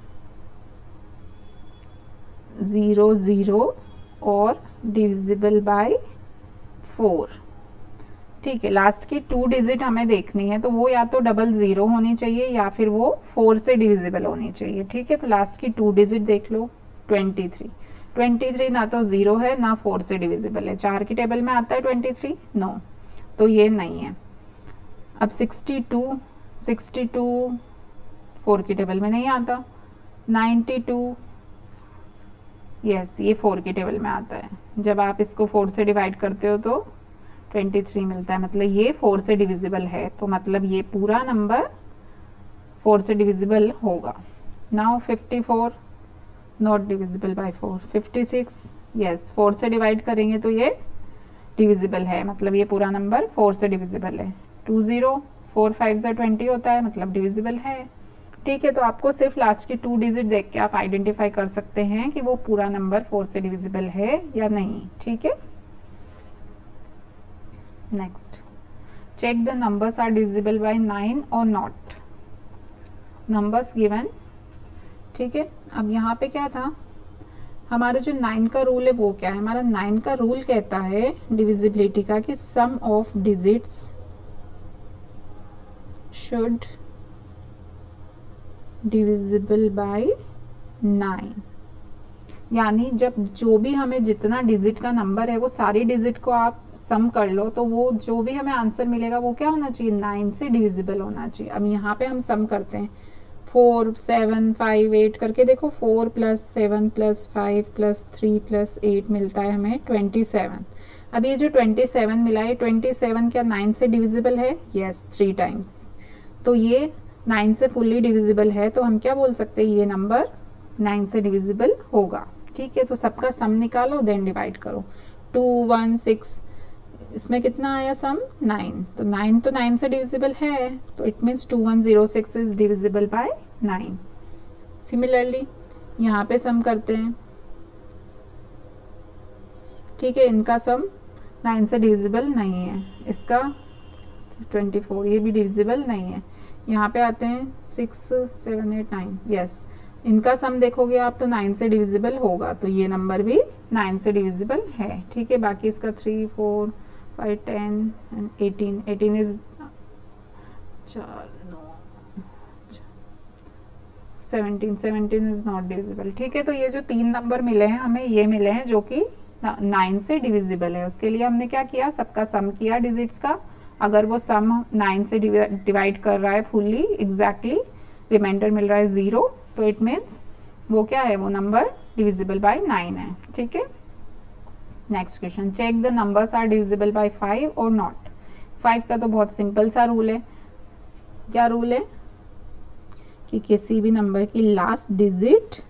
0 0 और डिविजिबल बाय 4। ठीक है, लास्ट की 2 डिजिट हमें देखनी है, तो वो या तो डबल 0 होनी चाहिए या फिर वो 4 से डिविजिबल होनी चाहिए। ठीक है, तो लास्ट की 2 डिजिट देख लो। 23 ना तो 0 है ना 4 से डिविजिबल है। 4 की टेबल में आता है 23, नो, तो ये नहीं है। अब 62 4 की टेबल में नहीं आता। 92 यस, ये 4 की टेबल में आता है। जब आप इसको 4 से डिवाइड करते हो तो 23 मिलता है, मतलब ये 4 से डिविजिबल है, तो मतलब ये पूरा नंबर 4 से डिविजिबल होगा। Now 54 not divisible by 4। 56 yes, 4 से डिवाइड करेंगे तो ये डिविजिबल है, मतलब ये पूरा नंबर 4 से डिविजिबल है। 20 4 5 से 20 होता है, मतलब डिविजिबल है। ठीक है, तो आपको सिर्फ लास्ट की 2 डिजिट देख के आप आइडेंटिफाई कर सकते हैं कि वो पूरा नंबर 4 से डिविजिबल है या नहीं। ठीक है, next, check the numbers are divisible by 9 और नॉट। Numbers given. ठीक है, अब यहाँ पे क्या था, हमारा जो 9 का रूल है वो क्या है, हमारा 9 का रूल कहता है डिविजिबिलिटी का कि sum of digits should divisible by 9। यानी जब जो भी हमें जितना डिजिट का नंबर है वो सारी डिजिट को आप सम कर लो, तो वो जो भी हमें आंसर मिलेगा वो क्या होना चाहिए, 9 से डिविजिबल होना चाहिए। अब यहाँ पे हम सम करते हैं, 4 7 5 8 करके देखो, 4 + 7 + 5 + 3 + 8 मिलता है हमें 27। अब ये जो 27 मिला है, 27 क्या 9 से डिविजिबल है, यस 3 टाइम्स, तो ये 9 से फुल्ली डिविजिबल है, तो हम क्या बोल सकते हैं, ये नंबर 9 से डिविजिबल होगा। ठीक है, तो सबका सम निकालो देन डिवाइड करो। 2 1 6, इसमें कितना आया सम, 9, तो 9 तो 9 से डिविजिबल है, तो it means 2106 is divisible by 9। Similarly यहाँ पे सम करते हैं। ठीक है, इनका सम 9 से डिविजिबल नहीं है, इसका 24 ये भी डिविजिबल नहीं है। यहाँ पे आते हैं 6 7 8 9, यस इनका सम देखोगे आप तो 9 से डिविजिबल होगा, तो ये नंबर भी 9 से डिविजिबल है। ठीक है, बाकी इसका 3 4 5 10 and 18 is 4 9 17 is not divisible. ठीक है, तो ये जो 3 नंबर मिले हैं हमें, ये मिले हैं जो कि 9 से डिविजिबल है। उसके लिए हमने क्या किया, सबका सम किया डिजिट्स का। अगर वो सम 9 से डिवाइड कर रहा है फुल्ली एग्जैक्टली, रिमाइंडर मिल रहा है 0, तो इट मीन्स वो क्या है, वो नंबर डिविजिबल बाय 9 है। ठीक है, next question, check the numbers are divisible by 5 और नॉट। 5 का तो बहुत सिंपल सा रूल है। क्या रूल है कि किसी भी नंबर की लास्ट डिजिट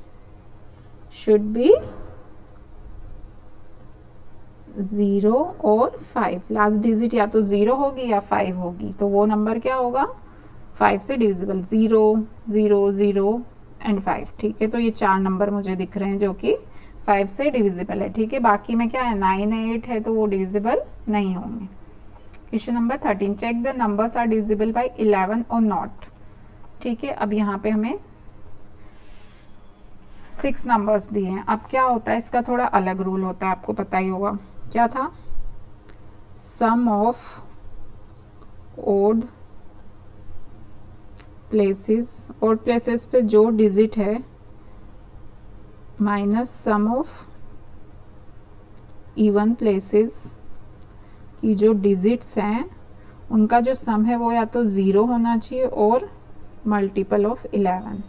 शुड बी 0 और 5। लास्ट डिजिट या तो 0 होगी या 5 होगी, तो वो नंबर क्या होगा, 5 से डिविजिबल, 0 0 0 एंड 5। ठीक है, तो ये 4 नंबर मुझे दिख रहे हैं जो कि 5 से डिविजिबल है। ठीक है, बाकी में क्या है, 9 8 है, तो वो डिविजिबल नहीं होंगे। Question number 13, check the numbers are divisible by 11 और नॉट। ठीक है, अब यहाँ पे हमें 6 नंबर्स दिए हैं। अब क्या होता है, इसका थोड़ा अलग रूल होता है, आपको पता ही होगा। क्या था, sum of odd places, odd places पे जो डिजिट है minus sum of even places की जो डिजिट्स हैं उनका जो सम है वो या तो 0 होना चाहिए और मल्टीपल ऑफ 11।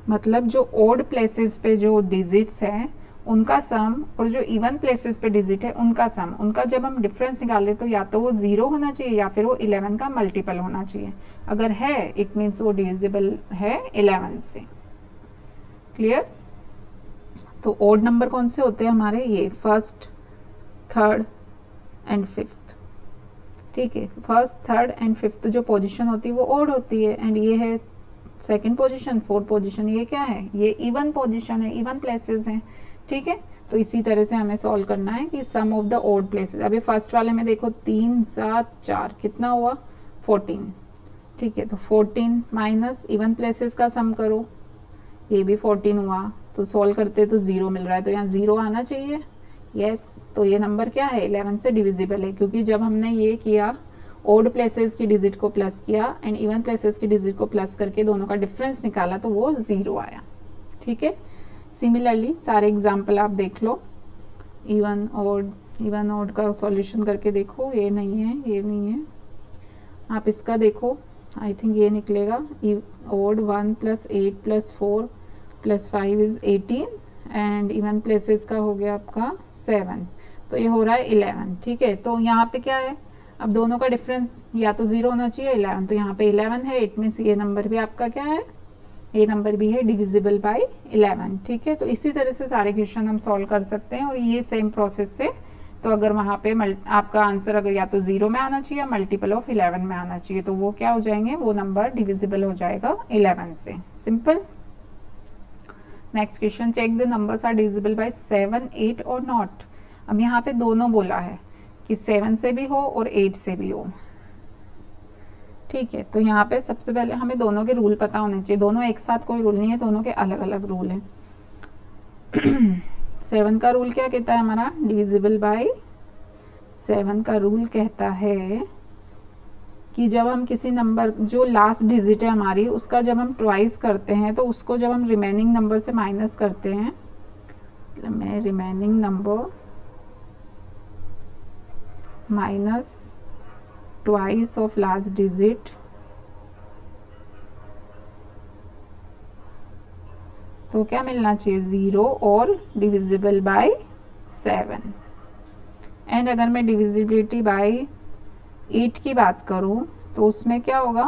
मतलब जो ओड प्लेसेस पे जो डिजिट्स हैं उनका सम और जो इवन प्लेसेस पे डिजिट है उनका सम, उनका जब हम डिफरेंस निकाले तो या तो वो 0 होना चाहिए या फिर वो 11 का मल्टीपल होना चाहिए। अगर है इट मीन्स वो डिविजिबल है 11 से। क्लियर? तो ओड नंबर कौन से होते हैं हमारे, ये फर्स्ट थर्ड एंड फिफ्थ। ठीक है, फर्स्ट थर्ड एंड फिफ्थ जो पोजीशन होती है वो ओड होती है, एंड ये है सेकंड पोजीशन, फोर्थ पोजीशन, ये क्या है, ये इवन पोजीशन है, इवन प्लेसेस हैं। ठीक है, तो इसी तरह से हमें सॉल्व करना है कि sum of the odd places. अभी फर्स्ट वाले में देखो 3 7 4 कितना हुआ, 14। ठीक है, तो 14 माइनस इवन प्लेसेस का सम करो, ये भी 14 हुआ, तो सॉल्व करते तो 0 मिल रहा है, तो यहाँ 0 आना चाहिए। यस, तो ये नंबर क्या है, 11 से डिविजिबल है, क्योंकि जब हमने ये किया ओड प्लेसेस की डिजिट को प्लस किया एंड इवन प्लेसेस की डिजिट को प्लस करके दोनों का डिफरेंस निकाला तो वो 0 आया। ठीक है, सिमिलरली सारे एग्जाम्पल आप देख लो, इवन ओड का सॉल्यूशन करके देखो, ये नहीं है, ये नहीं है। आप इसका देखो आई थिंक ये निकलेगा odd 1 + 8 + 4 + 5 is 18 and even places का हो गया आपका 7, तो ये हो रहा है 11। ठीक है, तो यहाँ पे क्या है, अब दोनों का डिफरेंस या तो 0 होना चाहिए 11, तो यहाँ पे 11 है, इट मीन्स ये नंबर भी आपका क्या है, ये नंबर भी है डिविजिबल बाय 11। ठीक है, तो इसी तरह से सारे क्वेश्चन हम सॉल्व कर सकते हैं और ये सेम प्रोसेस से, तो अगर वहाँ पे आपका आंसर अगर या तो 0 में आना चाहिए या मल्टीपल ऑफ 11 में आना चाहिए, तो वो क्या हो जाएंगे, वो नंबर डिविजिबल हो जाएगा 11 से। Simple. Next question, check the numbers are divisible by 7, 8 और नॉट। अब यहाँ पे दोनों बोला है कि 7 से भी हो और 8 से भी हो। ठीक है, तो यहाँ पे सबसे पहले हमें दोनों के रूल पता होने चाहिए, दोनों एक साथ कोई रूल नहीं है, दोनों के अलग अलग रूल हैं। 7 का रूल क्या कहता है हमारा, डिविजिबल बाय 7 का रूल कहता है कि जब हम किसी नंबर, जो लास्ट डिजिट है हमारी, उसका जब हम ट्वाइस करते हैं, तो उसको जब हम रिमेनिंग नंबर से माइनस करते हैं, मैं remaining number minus twice of last digit, तो क्या मिलना चाहिए, 0 और डिविजिबल बाय 7। एंड अगर मैं डिविजिबिलिटी बाय 8 की बात करूं, तो उसमें क्या होगा,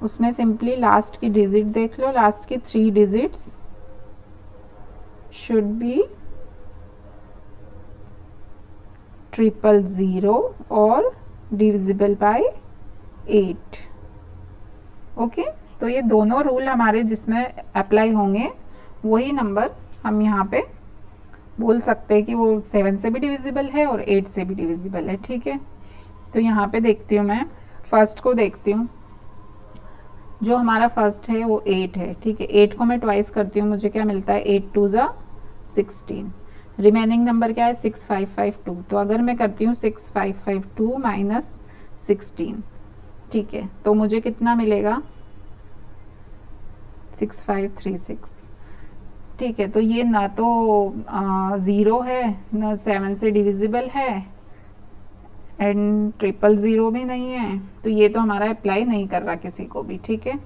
उसमें सिंपली लास्ट की डिजिट देख लो, लास्ट की 3 डिजिट्स शुड बी 000 और डिविजिबल बाय 8। ओके, तो ये दोनों रूल हमारे जिसमें अप्लाई होंगे, वही नंबर हम यहाँ पे बोल सकते हैं कि वो 7 से भी डिविजिबल है और 8 से भी डिविजिबल है। ठीक है, तो यहाँ पे देखती हूँ, मैं फर्स्ट को देखती हूँ, जो हमारा फर्स्ट है वो 8 है। ठीक है, 8 को मैं ट्वाइस करती हूँ, मुझे क्या मिलता है, 8 2 ज़ा 16। रिमेनिंग नंबर क्या है, 6552, तो अगर मैं करती हूँ 6552 माइनस 16, ठीक है, तो मुझे कितना मिलेगा, 6536। ठीक है, तो ये ना तो 0 है, ना 7 से डिविजिबल है, एंड 000 भी नहीं है, तो ये तो हमारा अप्लाई नहीं कर रहा किसी को भी। ठीक है,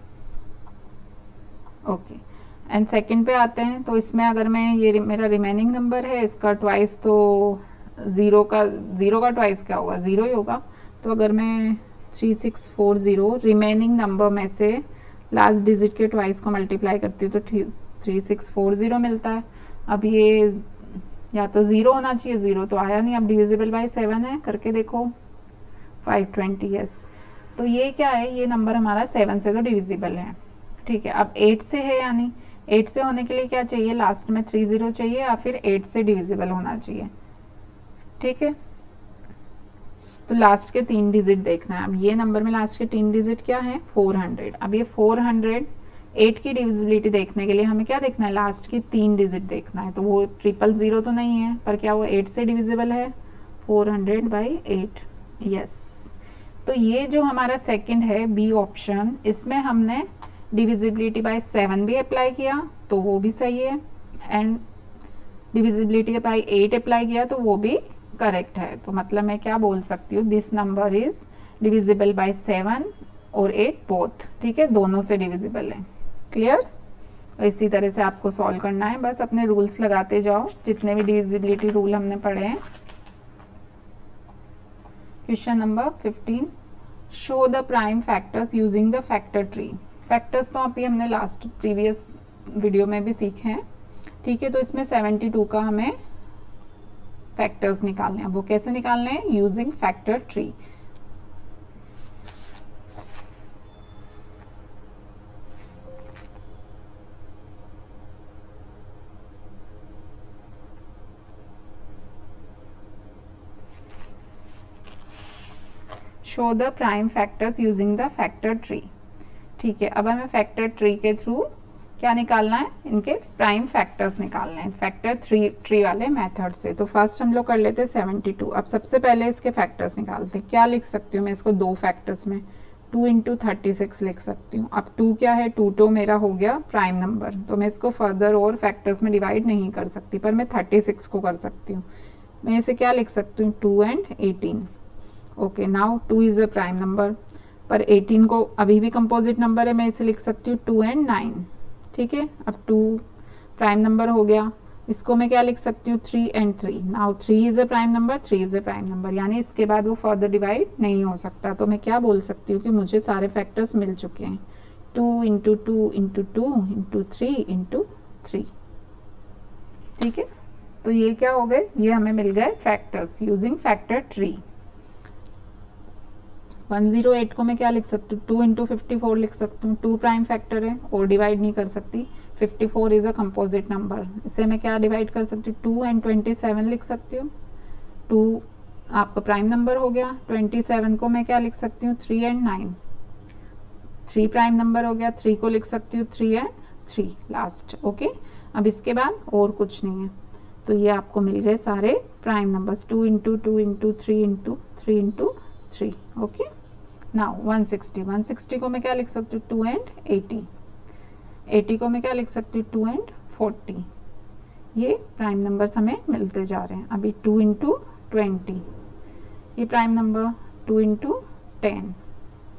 ओके। एंड सेकंड पे आते हैं, तो इसमें अगर मैं ये मेरा रिमेनिंग नंबर है, इसका ट्वाइस, तो 0 का ट्वाइस क्या होगा, 0 ही होगा। तो अगर मैं 3640 रिमेनिंग नंबर में से लास्ट डिजिट के ट्वाइस को मल्टीप्लाई करती हूँ, तो 3640 मिलता है। अब ये या तो 0 होना चाहिए, 0 तो आया नहीं, अब डिविजिबल बाय 7 है, करके देखो, 520, यस। तो ये क्या है, ये नंबर हमारा 7 से तो डिविजिबल है। ठीक है, अब 8 से है, यानी 8 से होने के लिए क्या चाहिए, लास्ट में 30 चाहिए या फिर 8 से डिविजिबल होना चाहिए। ठीक है, तो लास्ट के 3 डिजिट देखना है। अब ये नंबर में लास्ट के 3 डिजिट क्या है, 400। अब ये 400, 8 की डिविजिबिलिटी देखने के लिए हमें क्या देखना है, लास्ट की 3 डिजिट देखना है। तो वो 000 तो नहीं है, पर क्या वो 8 से डिविजिबल है, 400/8, यस। तो ये जो हमारा सेकंड है बी ऑप्शन, इसमें हमने डिविजिबिलिटी बाय 7 भी अप्लाई किया, तो वो भी सही है, एंड डिविजिबिलिटी बाय 8 अप्लाई किया, तो वो भी करेक्ट है। तो मतलब मैं क्या बोल सकती हूँ, this number is divisible by 7 और 8 बोथ। ठीक है, दोनों से डिविजिबल है। क्लियर? इसी तरह से आपको सॉल्व करना है, बस अपने रूल्स लगाते जाओ, जितने भी डिविजिबिलिटी रूल हमने पढ़े हैं। Question number 15, show the prime factors using the factor tree. Factors तो अभी हमने लास्ट प्रीवियस वीडियो में भी सीखे हैं। ठीक है, तो इसमें 72 का हमें फैक्टर्स निकालने हैं। वो कैसे निकालने हैं, using factor tree. Show the prime factors using the factor tree. ठीक है, अब हमें फैक्टर ट्री के थ्रू क्या निकालना है, इनके प्राइम फैक्टर्स निकालने हैं फैक्टर ट्री वाले मेथड से। तो फर्स्ट हम लोग कर लेते हैं 72। अब सबसे पहले इसके फैक्टर्स निकालते हैं। क्या लिख सकती हूँ मैं इसको, 2 फैक्टर्स में 2 × 36 लिख सकती हूँ। अब 2 क्या है, 2 तो मेरा हो गया प्राइम नंबर, तो मैं इसको फर्दर और फैक्टर्स में डिवाइड नहीं कर सकती, पर मैं 36 को कर सकती हूँ। मैं इसे क्या लिख सकती हूँ, 2 and 18। Okay, now 2 is a prime number. पर 18 को अभी भी कंपोजिट नंबर है, मैं इसे लिख सकती हूँ 2 and 9। ठीक है, अब 2 प्राइम नंबर हो गया, इसको मैं क्या लिख सकती हूँ 3 and 3। Now 3 is a prime number, 3 is a prime number, यानी इसके बाद वो फर्दर डिवाइड नहीं हो सकता। तो मैं क्या बोल सकती हूँ कि मुझे सारे फैक्टर्स मिल चुके हैं, 2 into 2 into 2 into 3 into 3। ठीक है, तो ये क्या हो गए, ये हमें मिल गए फैक्टर्स यूजिंग फैक्टर ट्री। 108 को मैं क्या लिख सकती हूँ 2 into 54 लिख सकती हूँ, 2 प्राइम फैक्टर है और डिवाइड नहीं कर सकती। 54 इज़ अ कंपोजिट नंबर, इसे मैं क्या डिवाइड कर सकती हूँ 2 and 27 लिख सकती हूँ। 2 आपका प्राइम नंबर हो गया, 27 को मैं क्या लिख सकती हूँ 3 and 9, 3 प्राइम नंबर हो गया, 3 को लिख सकती हूँ 3 and 3 लास्ट। ओके, अब इसके बाद और कुछ नहीं है, तो ये आपको मिल गए सारे prime numbers, 2 into 2 into 3 into 3 into 3। Okay, now 160 को मैं क्या लिख सकती हूँ 2 and 80, 80 को मैं क्या लिख सकती हूँ 2 and 40। ये प्राइम नंबर्स हमें मिलते जा रहे हैं। अभी 2 into 20, ये prime number, 2 into 10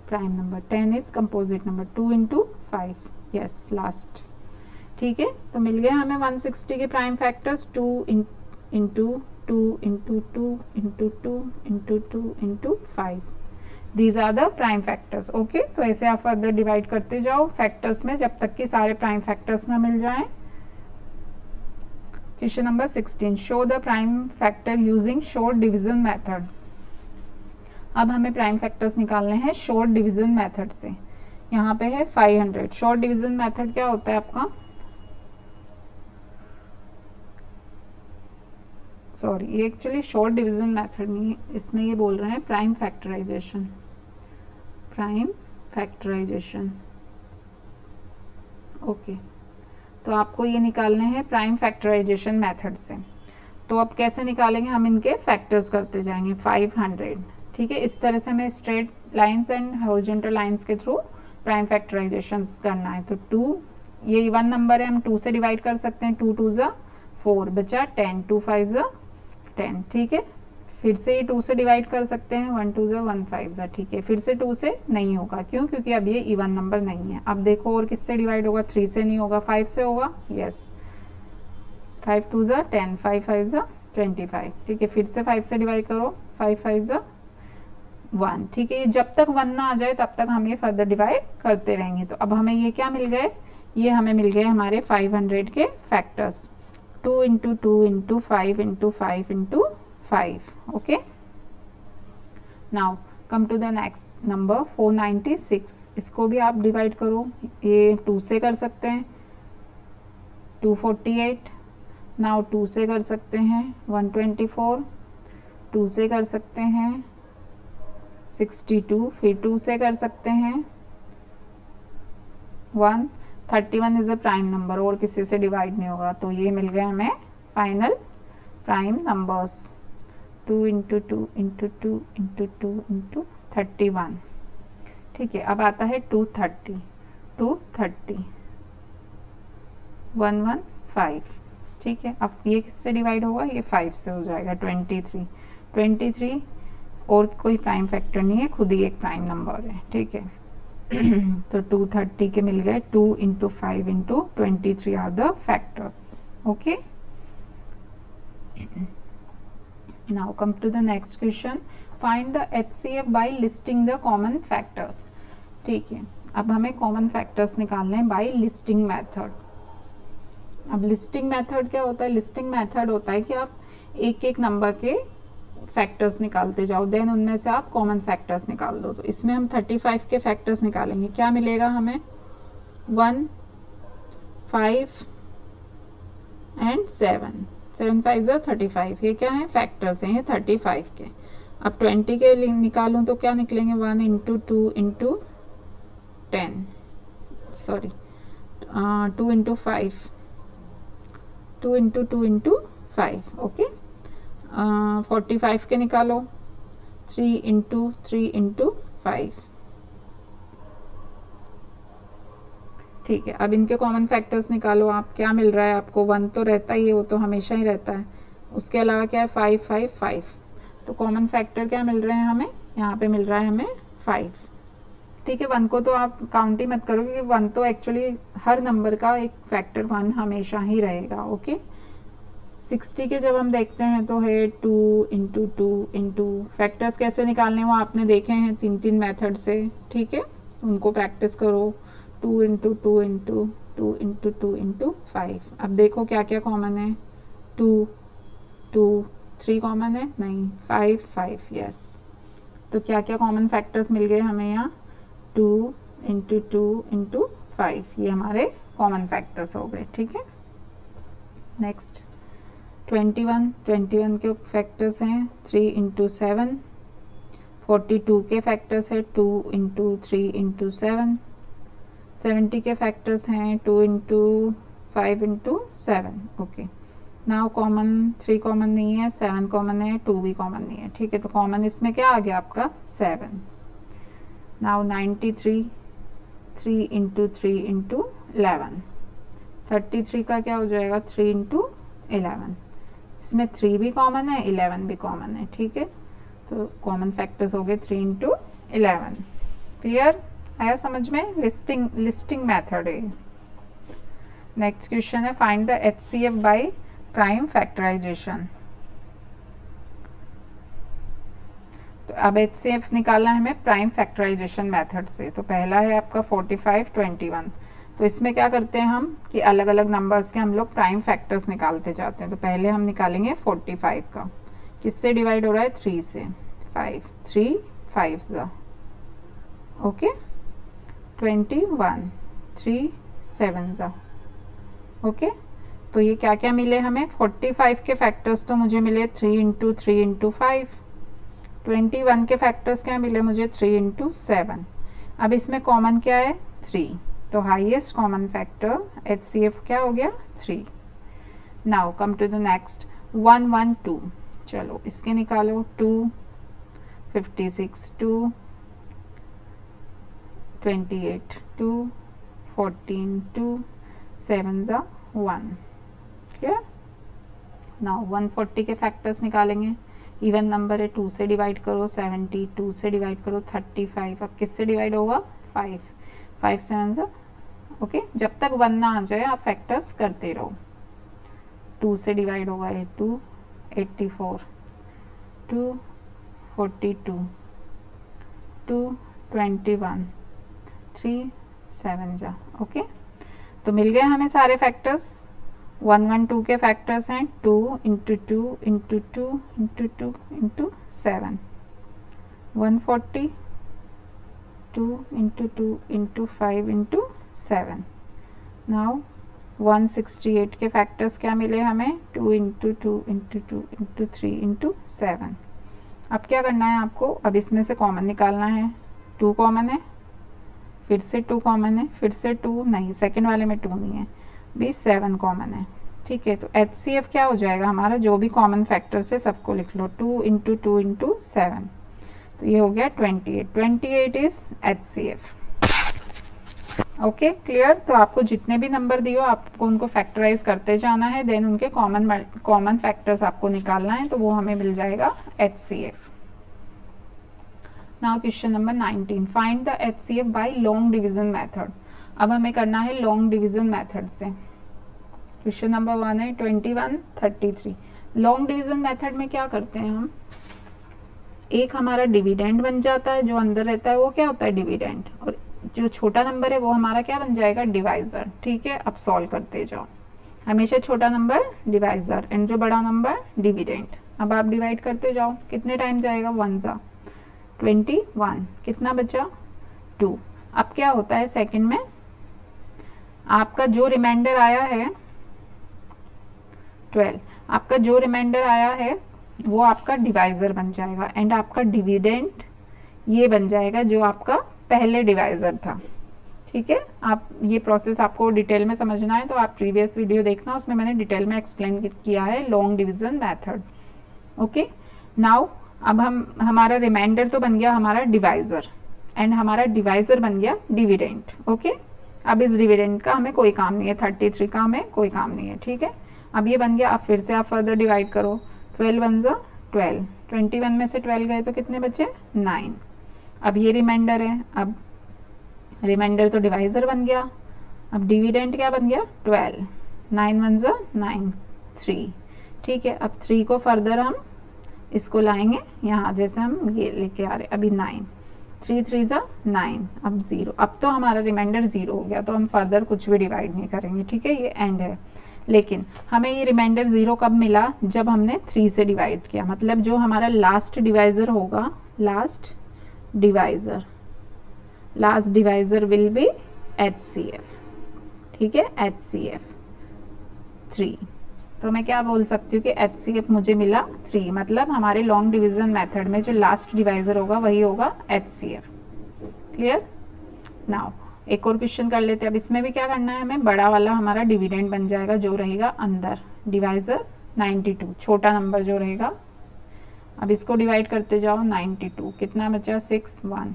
prime number, 10 is composite number, 2 into 5, yes last. ठीक है, तो मिल गए हमें 160 के prime factors, 2 into 2 into 2 into 2 into 2 into 5। These are the prime factors. Okay, तो ऐसे आप फर्दर डिवाइड करते जाओ फैक्टर्स में जब तक कि सारे प्राइम फैक्टर्स ना मिल जाएं। Question number 16, show the prime factor using short division method. अब हमें प्राइम फैक्टर्स निकालने हैं शॉर्ट डिवीजन मेथड से। यहाँ पे है 500। शॉर्ट डिवीजन मेथड क्या होता है आपका, सॉरी ये एक्चुअली शॉर्ट डिवीजन मेथड नहीं है, इसमें ये बोल रहे हैं prime factorization, prime factorization. Okay, तो आपको ये निकालने हैं प्राइम फैक्टराइजेशन मेथड से। तो अब कैसे निकालेंगे, हम इनके फैक्टर्स करते जाएंगे। 500, ठीक है, इस तरह से हमें straight lines and horizontal lines के थ्रू प्राइम फैक्टराइजेशन करना है। तो 2, ये इवन नंबर है, हम 2 से डिवाइड कर सकते हैं, 2 2 ज़ा 4 बचा 10, 2 5 ज़ा 10। ठीक है, फिर से ये 2 से डिवाइड कर सकते हैं, 1 2 ज़ा 1 5 ज़ा। ठीक है, फिर से 2 से नहीं होगा, क्यों, क्योंकि अब ये इवन नंबर नहीं है। अब देखो और किससे डिवाइड होगा, 3 से नहीं होगा, 5 से होगा, यस 5 2 ज़ा 10, 5 5 ज़ा 25। ठीक है, फिर से 5 से डिवाइड करो, 5 5 ज़ा 1। ठीक है, जब तक 1 ना आ जाए तब तक हम ये फर्दर डिवाइड करते रहेंगे। तो अब हमें ये क्या मिल गए, ये हमें मिल गए हमारे 500 के factors, 2 into 2 into 5 into 5 into 5। Okay, now come to the next number 496। इसको भी आप डिवाइड करो, ये 2 से कर सकते हैं 248, नाउ 2 से कर सकते हैं 124, 2 से कर सकते हैं 62, फिर 2 से कर सकते हैं 131 इज़ अ प्राइम नंबर और किसी से डिवाइड नहीं होगा। तो ये मिल गए हमें final prime numbers, 2 into 2 into 2 into 2 into 31। ठीक है, अब आता है 230, 115। ठीक है, अब ये किससे डिवाइड होगा, ये 5 से हो जाएगा, 23 और कोई प्राइम फैक्टर नहीं है, खुद ही एक प्राइम नंबर है। ठीक है, तो 230 के मिल गए, 2 into 5 into 23 are the factors. Okay, now come to the next question, find the HCF by listing the common factors. ठीक है, अब हमें कॉमन फैक्टर्स निकालने हैं बाय लिस्टिंग मेथड। अब लिस्टिंग मेथड क्या होता है, लिस्टिंग मेथड होता है कि आप एक एक नंबर के फैक्टर्स निकालते जाओ, देन उनमें से आप कॉमन फैक्टर्स निकाल दो। तो इसमें हम 35 के फैक्टर्स निकालेंगे, क्या मिलेगा हमें 1 5 एंड 7, 7 5 ज़ा 35, ये क्या है फैक्टर्स हैं, ये 35 के। अब 20 के निकालूं तो क्या निकलेंगे, 1 into 2 into 10, sorry 2 into 5, 2 into 2 into 5। Okay, 45 के निकालो, 3 into 3 into 5। ठीक है, अब इनके कॉमन फैक्टर्स निकालो आप, क्या मिल रहा है आपको, 1 तो रहता ही है, वो तो हमेशा ही रहता है, उसके अलावा क्या है 5 5 5। तो कॉमन फैक्टर क्या मिल रहे हैं हमें, यहाँ पे मिल रहा है हमें 5। ठीक है। 1 को तो आप काउंट ही मत करो क्योंकि 1 तो एक्चुअली हर नंबर का एक फैक्टर 1 हमेशा ही रहेगा। ओके 60 के जब हम देखते हैं तो है 2 इंटू 2 इंटू, फैक्टर्स कैसे निकालने वो आपने देखे हैं 3 मेथड से। ठीक है उनको प्रैक्टिस करो। 2 इंटू 2 इंटू 2 इंटू 2 इंटू 5। अब देखो क्या क्या कॉमन है। 2 2 3 कॉमन है नहीं, 5 5 यस। तो क्या क्या कॉमन फैक्टर्स मिल गए हमें यहाँ। 2 इंटू 2 इंटू 5 ये हमारे कॉमन फैक्टर्स हो गए। ठीक है नेक्स्ट 21 के फैक्टर्स हैं 3 इंटू 7। 42 के फैक्टर्स है 2 इंटू 3 इंटू 7। 70 के फैक्टर्स हैं 2 into 5 into 7। Okay now common 3 common नहीं है, 7 कॉमन है, 2 भी कॉमन नहीं है। ठीक है तो कॉमन इसमें क्या आ गया आपका 7। Now 93 3 into 3 into 11। 33 का क्या हो जाएगा 3 इंटू 11। इसमें 3 भी कॉमन है 11 भी कॉमन है। ठीक है तो कॉमन फैक्टर्स हो गए 3 इंटू 11। क्लियर आया समझ में। लिस्टिंग मेथड है। नेक्स्ट क्वेश्चन है find the HCF by prime factorization. तो अब HCF निकालना है हमें प्राइम फैक्टराइजेशन मेथड से। तो पहला है आपका 45 21। तो इसमें क्या करते हैं हम कि अलग अलग नंबर्स के हम लोग प्राइम फैक्टर्स निकालते जाते हैं। तो पहले हम निकालेंगे 45 का, किससे डिवाइड हो रहा है 3 से। 5 3 5 ओके 21 3 7 ओके तो ये क्या क्या मिले हमें 45 के फैक्टर्स तो मुझे मिले 3 इंटू 3 इंटू 5। 21 के फैक्टर्स क्या मिले मुझे 3 इंटू 7। अब इसमें कॉमन क्या है 3, तो हाईएस्ट कॉमन फैक्टर HCF क्या हो गया 3। Now come to the next 1 1 2। चलो इसके निकालो 2 56 2 28 2 14 2 7 1। क्लियर। नाउ 140 के फैक्टर्स निकालेंगे। इवन नंबर है 2 से डिवाइड करो 70, 2 से डिवाइड करो 35। अब किससे डिवाइड होगा 5 5 7 ओके जब तक 1 ना आ जाए आप फैक्टर्स करते रहो। 2 से डिवाइड होगा 2 84 2 42 2 21 3 7 ओके तो मिल गए हमें सारे फैक्टर्स। 1 1 2 के फैक्टर्स हैं 2 into 2 into 2 into 2 into 7। 140 2 into 2 into 5 into 7। Now 168 के फैक्टर्स क्या मिले हमें 2 इंटू 2 इंटू 2 इंटू 3 इंटू 7। अब क्या करना है आपको, अब इसमें से कॉमन निकालना है। 2 कॉमन है, फिर से 2 कॉमन है, फिर से 2 नहीं, सेकंड वाले में 2 नहीं है, भी 7 कॉमन है। ठीक है तो HCF क्या हो जाएगा हमारा, जो भी कॉमन फैक्टर्स है सबको लिख लो 2 इंटू 2 इंटू 7। तो ये हो गया 28 इज HCF। Okay clear. तो आपको जितने भी नंबर दियो आपको उनको फैक्टराइज करते जाना है, देन उनके कॉमन फैक्टर्स आपको निकालना है, तो वो हमें मिल जाएगा HCF। Now question number 19 find the HCF by long division method. अब हमें करना है लॉन्ग डिवीजन मेथड से। क्वेश्चन नंबर 1 है 21 33। लॉन्ग डिवीजन मेथड में क्या करते हैं हम, एक हमारा डिविडेंड बन जाता है, जो अंदर रहता है वो क्या होता है डिविडेंड, और जो छोटा नंबर है वो हमारा क्या बन जाएगा डिवाइजर। ठीक है अब सॉल्व करते जाओ, हमेशा छोटा नंबर डिवाइजर एंड जो बड़ा नंबर डिविडेंड। अब आप डिवाइड करते जाओ, कितने टाइम जाएगा 1 जा 21, कितना बचा 2। अब क्या होता है सेकंड में, आपका जो रिमाइंडर आया है 12, आपका जो रिमाइंडर आया है वो आपका डिवाइजर बन जाएगा, एंड आपका डिविडेंड ये बन जाएगा जो आपका पहले डिवाइजर था। ठीक है आप ये प्रोसेस आपको डिटेल में समझना है तो आप प्रीवियस वीडियो देखना, उसमें मैंने डिटेल में एक्सप्लेन किया है long division method. Okay now अब हमारा रिमाइंडर तो बन गया हमारा डिवाइजर, एंड हमारा डिवाइजर बन गया डिविडेंड। ओके अब इस डिविडेंड का हमें कोई काम नहीं है, 33 का हमें कोई काम नहीं है। ठीक है अब ये बन गया, अब फिर से आप फर्दर डिवाइड करो, 12 1 जा 12, 21 में से 12 गए तो कितने बचे 9। अब ये रिमाइंडर है, अब रिमाइंडर तो डिवाइज़र बन गया, अब डिविडेंड क्या बन गया 12, 9 1 ज़ा 9 3, ठीक है। अब 3 को फर्दर हम इसको लाएंगे यहाँ, जैसे हम ये लेके आ रहे अभी 9, 3 3 ज़ा 9, अब 0, अब तो हमारा रिमाइंडर 0 हो गया, तो हम फर्दर कुछ भी डिवाइड नहीं करेंगे, ठीक है, ये एंड है। लेकिन हमें ये रिमाइंडर 0 कब मिला, जब हमने 3 से डिवाइड किया, मतलब जो हमारा लास्ट डिवाइज़र होगा, last divisor will be HCF, ठीक है, HCF 3। तो मैं क्या बोल सकती हूँ कि HCF मुझे मिला 3, मतलब हमारे लॉन्ग डिवीजन मेथड में जो लास्ट डिवाइज़र होगा वही होगा HCF। क्लियर। नाउ एक और क्वेश्चन कर लेते हैं। अब इसमें भी क्या करना है हमें, बड़ा वाला हमारा डिविडेंड बन जाएगा जो रहेगा अंदर, डिवाइज़र 92, छोटा नंबर जो रहेगा। अब इसको डिवाइड करते जाओ, 92 कितना बचा 6 1,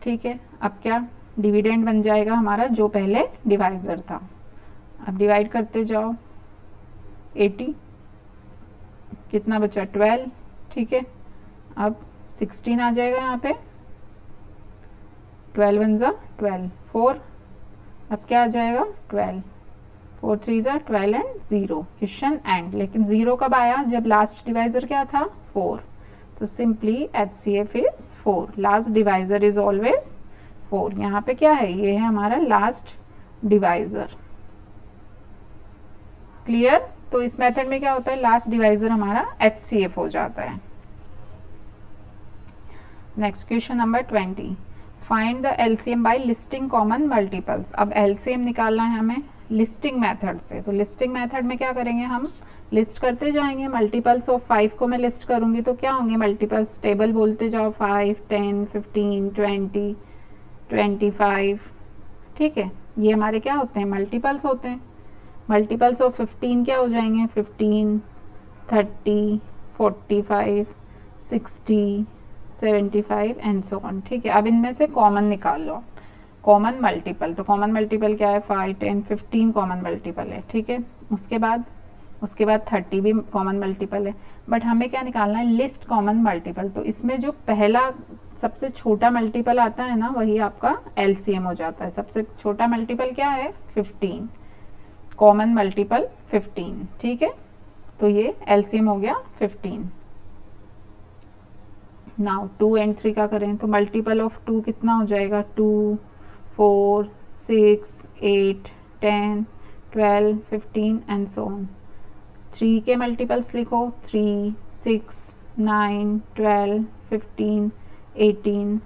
ठीक है। अब क्या डिविडेंड बन जाएगा हमारा जो पहले डिवाइज़र था। अब डिवाइड करते जाओ, 80 कितना बचा 12, ठीक है। अब 16 आ जाएगा यहाँ पे, 12 1 ज़ा 12 4, अब क्या आ जाएगा 12, 4 3 ज़ा 12 एंड 0, क्वेश्चन एंड। लेकिन 0 कब आया, जब लास्ट डिवाइज़र क्या था 4, तो simply HCF is 4, last divisor is always 4। यहाँ पे क्या है, ये है हमारा लास्ट डिवाइज़र। क्लियर। तो इस मेथड में क्या होता है, लास्ट डिवाइज़र हमारा HCF हो जाता है। Next question number 20, find the LCM by listing common multiples. अब LCM निकालना है हमें लिस्टिंग मेथड से। तो लिस्टिंग मेथड में क्या करेंगे, हम लिस्ट करते जाएंगे। मल्टीपल्स ऑफ 5 को मैं लिस्ट करूंगी तो क्या होंगे मल्टीपल्स, टेबल बोलते जाओ, 5 10 15 20 25, ठीक है। ये हमारे क्या होते हैं, मल्टीपल्स होते हैं। मल्टीपल्स ऑफ 15 क्या हो जाएंगे, 15 30 45 60 75 एंड सो ऑन, ठीक है। अब इनमें से कॉमन निकाल लो, कॉमन मल्टीपल। तो कॉमन मल्टीपल क्या है, 5 10 15 कॉमन मल्टीपल है, ठीक है। उसके बाद 30 भी कॉमन मल्टीपल है। बट हमें क्या निकालना है, लिस्ट कॉमन मल्टीपल। तो इसमें जो पहला सबसे छोटा मल्टीपल आता है ना, वही आपका LCM हो जाता है। सबसे छोटा मल्टीपल क्या है 15, कॉमन मल्टीपल 15, ठीक है। तो ये LCM हो गया 15। नाउ 2 एंड 3 का करें तो मल्टीपल ऑफ 2 कितना हो जाएगा, 2 4 6 8 10 12 15 एंड सो ऑन। 3 के मल्टीपल्स लिखो, 3 6 9 12 15 18,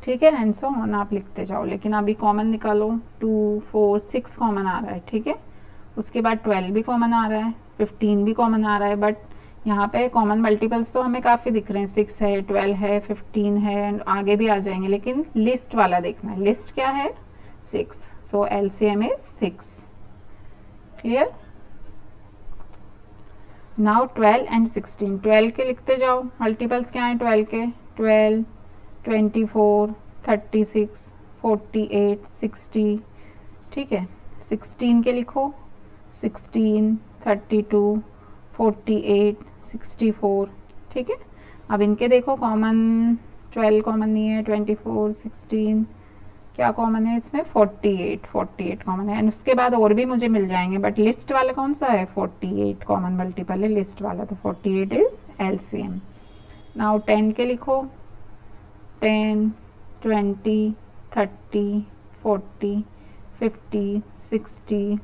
ठीक है, एंड सो ऑन आप लिखते जाओ। लेकिन अभी कॉमन निकालो, 2 4 6 कॉमन आ रहा है, ठीक है। उसके बाद 12 भी कॉमन आ रहा है, 15 भी कॉमन आ रहा है। बट यहाँ पे कॉमन मल्टीपल्स तो हमें काफ़ी दिख रहे हैं, 6 है 12 है 15 है एंड आगे भी आ जाएंगे। लेकिन लिस्ट वाला देखना है, लिस्ट क्या है 6, सो LCM is 6। Clear. Now 12 and 16, 12 के लिखते जाओ, मल्टीपल्स क्या हैं 12 के, 12 24 36 48 60, ठीक है। 16 के लिखो, 16 32 48 64, ठीक है। अब इनके देखो कॉमन, 12 कॉमन नहीं है, 24 16 क्या कॉमन है इसमें, 48 कॉमन है। एंड उसके बाद और भी मुझे मिल जाएंगे, बट लिस्ट वाला कौन सा है, 48 कॉमन मल्टीपल है लिस्ट वाला, तो 48 इज LCM। नाउ 10 के लिखो, 10 20 30 40 50 60,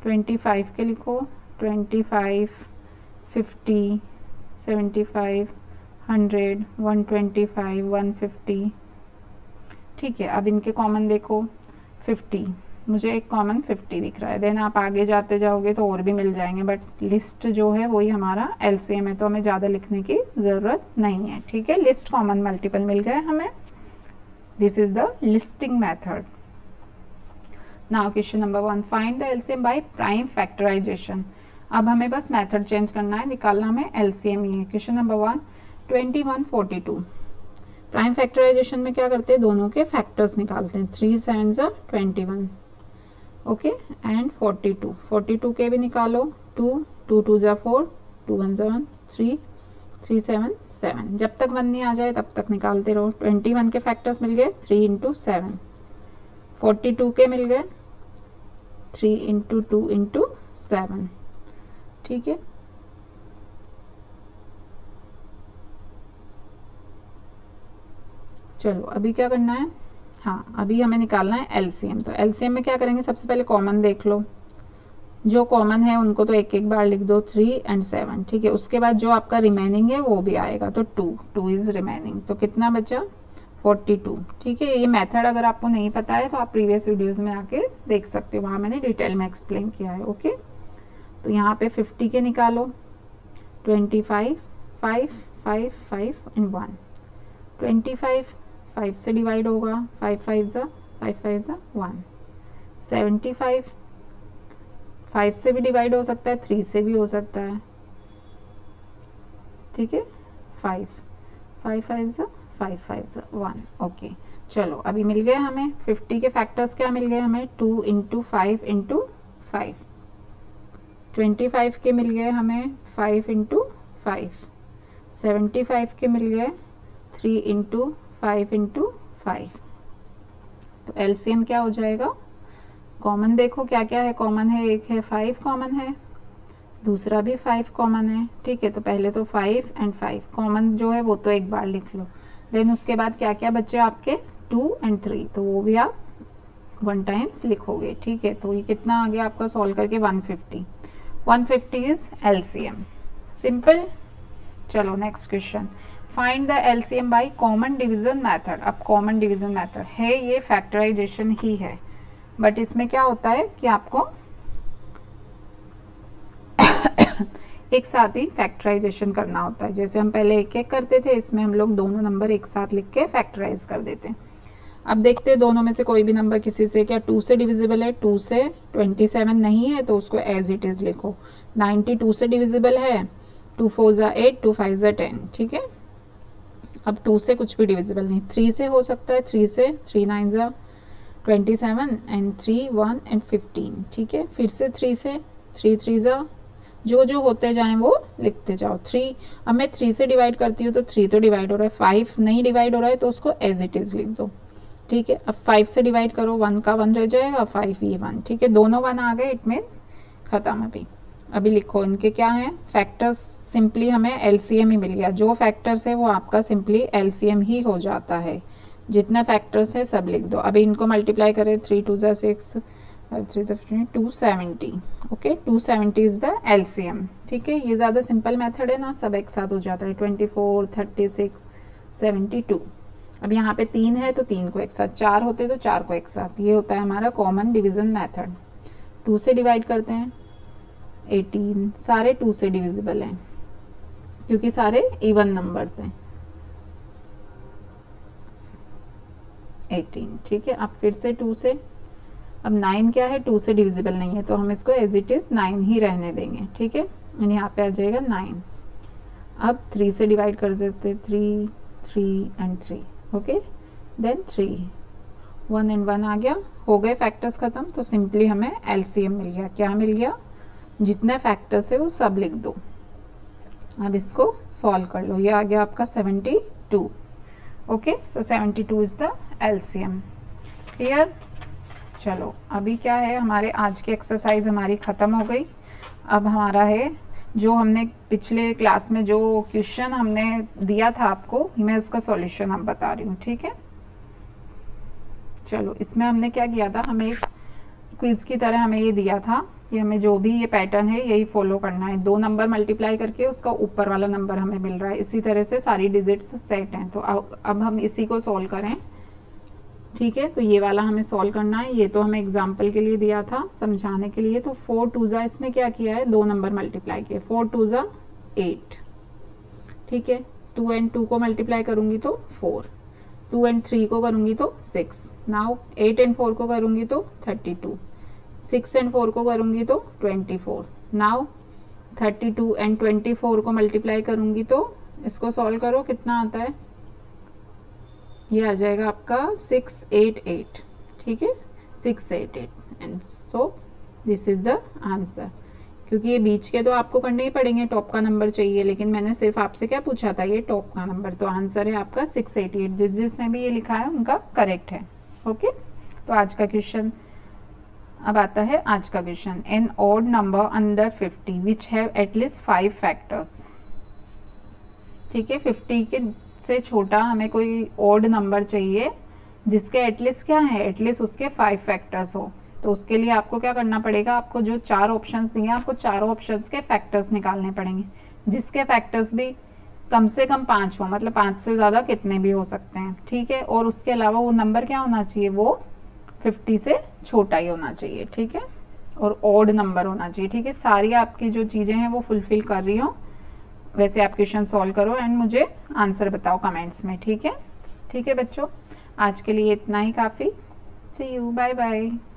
25 के लिखो, 25 50 75 100 125 150, ठीक है। अब इनके कॉमन देखो, 50, मुझे एक कॉमन 50 दिख रहा है। देन आप आगे जाते जाओगे तो और भी मिल जाएंगे, बट लिस्ट जो है वही हमारा LCM है, तो हमें ज़्यादा लिखने की ज़रूरत नहीं है, ठीक है। लिस्ट कॉमन मल्टीपल मिल गए हमें। This is the listing method. Now question number 1, find the LCM by prime factorization. अब हमें बस मेथड चेंज करना है, निकालना हमें LCM ही है। Question number 1, 21 42। प्राइम फैक्टराइजेशन में क्या करते हैं, दोनों के फैक्टर्स निकालते हैं। 3 7 21, ओके, एंड 42 के भी निकालो, 2 2 2 4 2 1 1 3 3 7 7, जब तक 1 नहीं आ जाए तब तक निकालते रहो। 21 के फैक्टर्स मिल गए 3 इंटू 7, 42 के मिल गए 3 इंटू 2 इंटू 7, ठीक है। चलो अभी क्या करना है, हाँ अभी हमें निकालना है एलसीएम। तो एलसीएम में क्या करेंगे, सबसे पहले कॉमन देख लो, जो कॉमन है उनको तो एक एक बार लिख दो, 3 एंड 7, ठीक है। उसके बाद जो आपका रिमेनिंग है वो भी आएगा, तो 2 इज़ रिमेनिंग, तो कितना बचा 42, ठीक है। ये मेथड अगर आपको नहीं पता है तो आप प्रीवियस वीडियोस में आके देख सकते हो, वहाँ मैंने डिटेल में एक्सप्लेन किया है, ओके। तो यहाँ पे 50 के निकालो, 25 5 5 5 एंड 1, 25 5 से डिवाइड होगा, 5 5 ज़ा 1, 75 5 से भी डिवाइड हो सकता है, 3 से भी हो सकता है, ठीक है। 5 5 5 ज़ा 5 5 ज़ा 1, ओके। चलो अभी मिल गए हमें 50 के फैक्टर्स, क्या मिल गए हमें 2 इंटू 5 इंटू 5, 25 के मिल गए हमें 5 इंटू 5, 75 के मिल गए 3 इंटू 5 इंटू 5। तो एलसीएम क्या हो जाएगा, कॉमन देखो क्या क्या है, कॉमन है, एक है 5 कॉमन है, दूसरा भी 5 कॉमन है, ठीक है। तो पहले तो 5 एंड 5 कॉमन जो है वो तो एक बार लिख लो, देन उसके बाद क्या क्या बचे आपके 2 एंड 3, तो वो भी आप 1 टाइम्स लिखोगे, ठीक है। तो ये कितना आ गया आपका सॉल्व करके 150, 150 इज एलसीएम, सिंपल। चलो next question, find the LCM by common division method. अब कॉमन डिवीजन मेथड है, ये फैक्टराइजेशन ही है, बट इसमें क्या होता है कि आपको एक साथ ही फैक्टराइजेशन करना होता है। जैसे हम पहले एक एक करते थे, इसमें हम लोग दोनों नंबर एक साथ लिख के फैक्टराइज कर देते हैं। अब देखते हैं दोनों में से कोई भी नंबर किसी से क्या 2 से डिविजिबल है, 2 से 27 नहीं है तो उसको एज इट इज़ लिखो। 92 से डिविजिबल है, 2 4 ज़ा 8, 2 5 ज़ा 10, ठीक है। अब 2 से कुछ भी डिविजिबल नहीं, 3 से हो सकता है, 3 से 3 9 ज़ा 27 एंड 3 1 एंड 15, ठीक है। फिर से 3 से 3 3 ज़ा, जो जो होते जाएं वो लिखते जाओ। 3, अब मैं 3 से डिवाइड करती हूँ तो 3 तो डिवाइड हो रहा है, 5 नहीं डिवाइड हो रहा है तो उसको एज इट इज़ लिख दो, ठीक है। अब 5 से डिवाइड करो, 1 का 1 रह जाएगा, 5 ये 1, ठीक है। दोनों 1 आ गए, इट मीन्स ख़त्म। अभी लिखो इनके क्या हैं फैक्टर्स, सिंपली हमें एलसीएम ही मिल गया, जो फैक्टर्स है वो आपका सिंपली एलसीएम ही हो जाता है, जितना फैक्टर्स है सब लिख दो। अभी इनको मल्टीप्लाई करें, 3 2 ज़ा 6, 5 3 ज़ा 15, 270, ओके। 270 इज़ द एलसीएम, ठीक है। ये ज़्यादा सिंपल मेथड है ना, सब एक साथ हो जाता है, 24 36 72। अब यहाँ पे 3 है तो 3 को एक साथ, 4 होते तो 4 को एक साथ, ये होता है हमारा कॉमन डिवीज़न मेथड। 2 से डिवाइड करते हैं, 18, सारे 2 से डिविजिबल हैं क्योंकि सारे इवन नंबर्स हैं, 18, ठीक है। अब फिर से 2 से, अब 9 क्या है 2 से डिविजिबल नहीं है तो हम इसको एज इट इज़ 9 ही रहने देंगे, ठीक है। यहाँ पे आ जाएगा 9। अब 3 से डिवाइड कर देते, 3 3 एंड 3, ओके, देन 3 1 एंड 1 आ गया, हो गए फैक्टर्स ख़त्म। तो सिंपली हमें एलसीएम मिल गया, क्या मिल गया, जितने फैक्टर्स है वो सब लिख दो। अब इसको सॉल्व कर लो, ये आ गया आपका 72, ओके। तो 72 इज़ द एलसीएम, क्लियर। चलो अभी क्या है, हमारे आज की एक्सरसाइज हमारी ख़त्म हो गई। अब हमारा है जो हमने पिछले क्लास में जो क्वेश्चन हमने दिया था आपको, मैं उसका सॉल्यूशन अब बता रही हूँ, ठीक है। चलो इसमें हमने क्या किया था, हमें एक क्विज़ की तरह हमें ये दिया था कि हमें जो भी ये पैटर्न है यही फॉलो करना है, 2 नंबर मल्टीप्लाई करके उसका ऊपर वाला नंबर हमें मिल रहा है, इसी तरह से सारी डिजिट्स सेट हैं। तो अब हम इसी को सॉल्व करें, ठीक है। तो ये वाला हमें सॉल्व करना है, ये तो हमें एग्जाम्पल के लिए दिया था समझाने के लिए। तो 4 2 ज़ा, इसमें क्या किया है 2 नंबर मल्टीप्लाई किए, 4 2 ज़ा 8, ठीक है। 2 एंड 2 को मल्टीप्लाई करूँगी तो 4, 2 एंड 3 को करूँगी तो 6, नाउ 8 एंड 4 को करूँगी तो 32, 6 एंड 4 को करूँगी तो 24, नाउ 32 एंड 24 को मल्टीप्लाई करूँगी तो इसको सॉल्व करो, कितना आता है, ये आ जाएगा आपका 688, ठीक है, 688, and so this is the answer. क्योंकि ये बीच के तो आपको करने ही पड़ेंगे, टॉप का नंबर चाहिए, लेकिन मैंने सिर्फ आपसे क्या पूछा था, ये टॉप का नंबर। तो आंसर है आपका 688। जिसने भी ये लिखा है उनका करेक्ट है। ओके, तो आज का क्वेश्चन अब आता है आज का question. An odd number under 50 which have at least 5 factors. ठीक है, 50 के से छोटा हमें कोई ऑड नंबर चाहिए जिसके एटलीस्ट क्या है, एटलीस्ट उसके 5 फैक्टर्स हो। तो उसके लिए आपको क्या करना पड़ेगा, आपको जो 4 ऑप्शंस दिए हैं, आपको चारों ऑप्शंस के फैक्टर्स निकालने पड़ेंगे, जिसके फैक्टर्स भी कम से कम 5 हो, मतलब 5 से ज़्यादा कितने भी हो सकते हैं। ठीक है, और उसके अलावा वो नंबर क्या होना चाहिए, वो 50 से छोटा ही होना चाहिए। ठीक है, और ऑड नंबर होना चाहिए। ठीक है, सारी आपकी जो चीज़ें हैं वो फुलफिल कर रही हो, वैसे आप क्वेश्चन सॉल्व करो एंड मुझे आंसर बताओ कमेंट्स में। ठीक है, ठीक है बच्चों, आज के लिए इतना ही काफ़ी। सी यू, बाय बाय।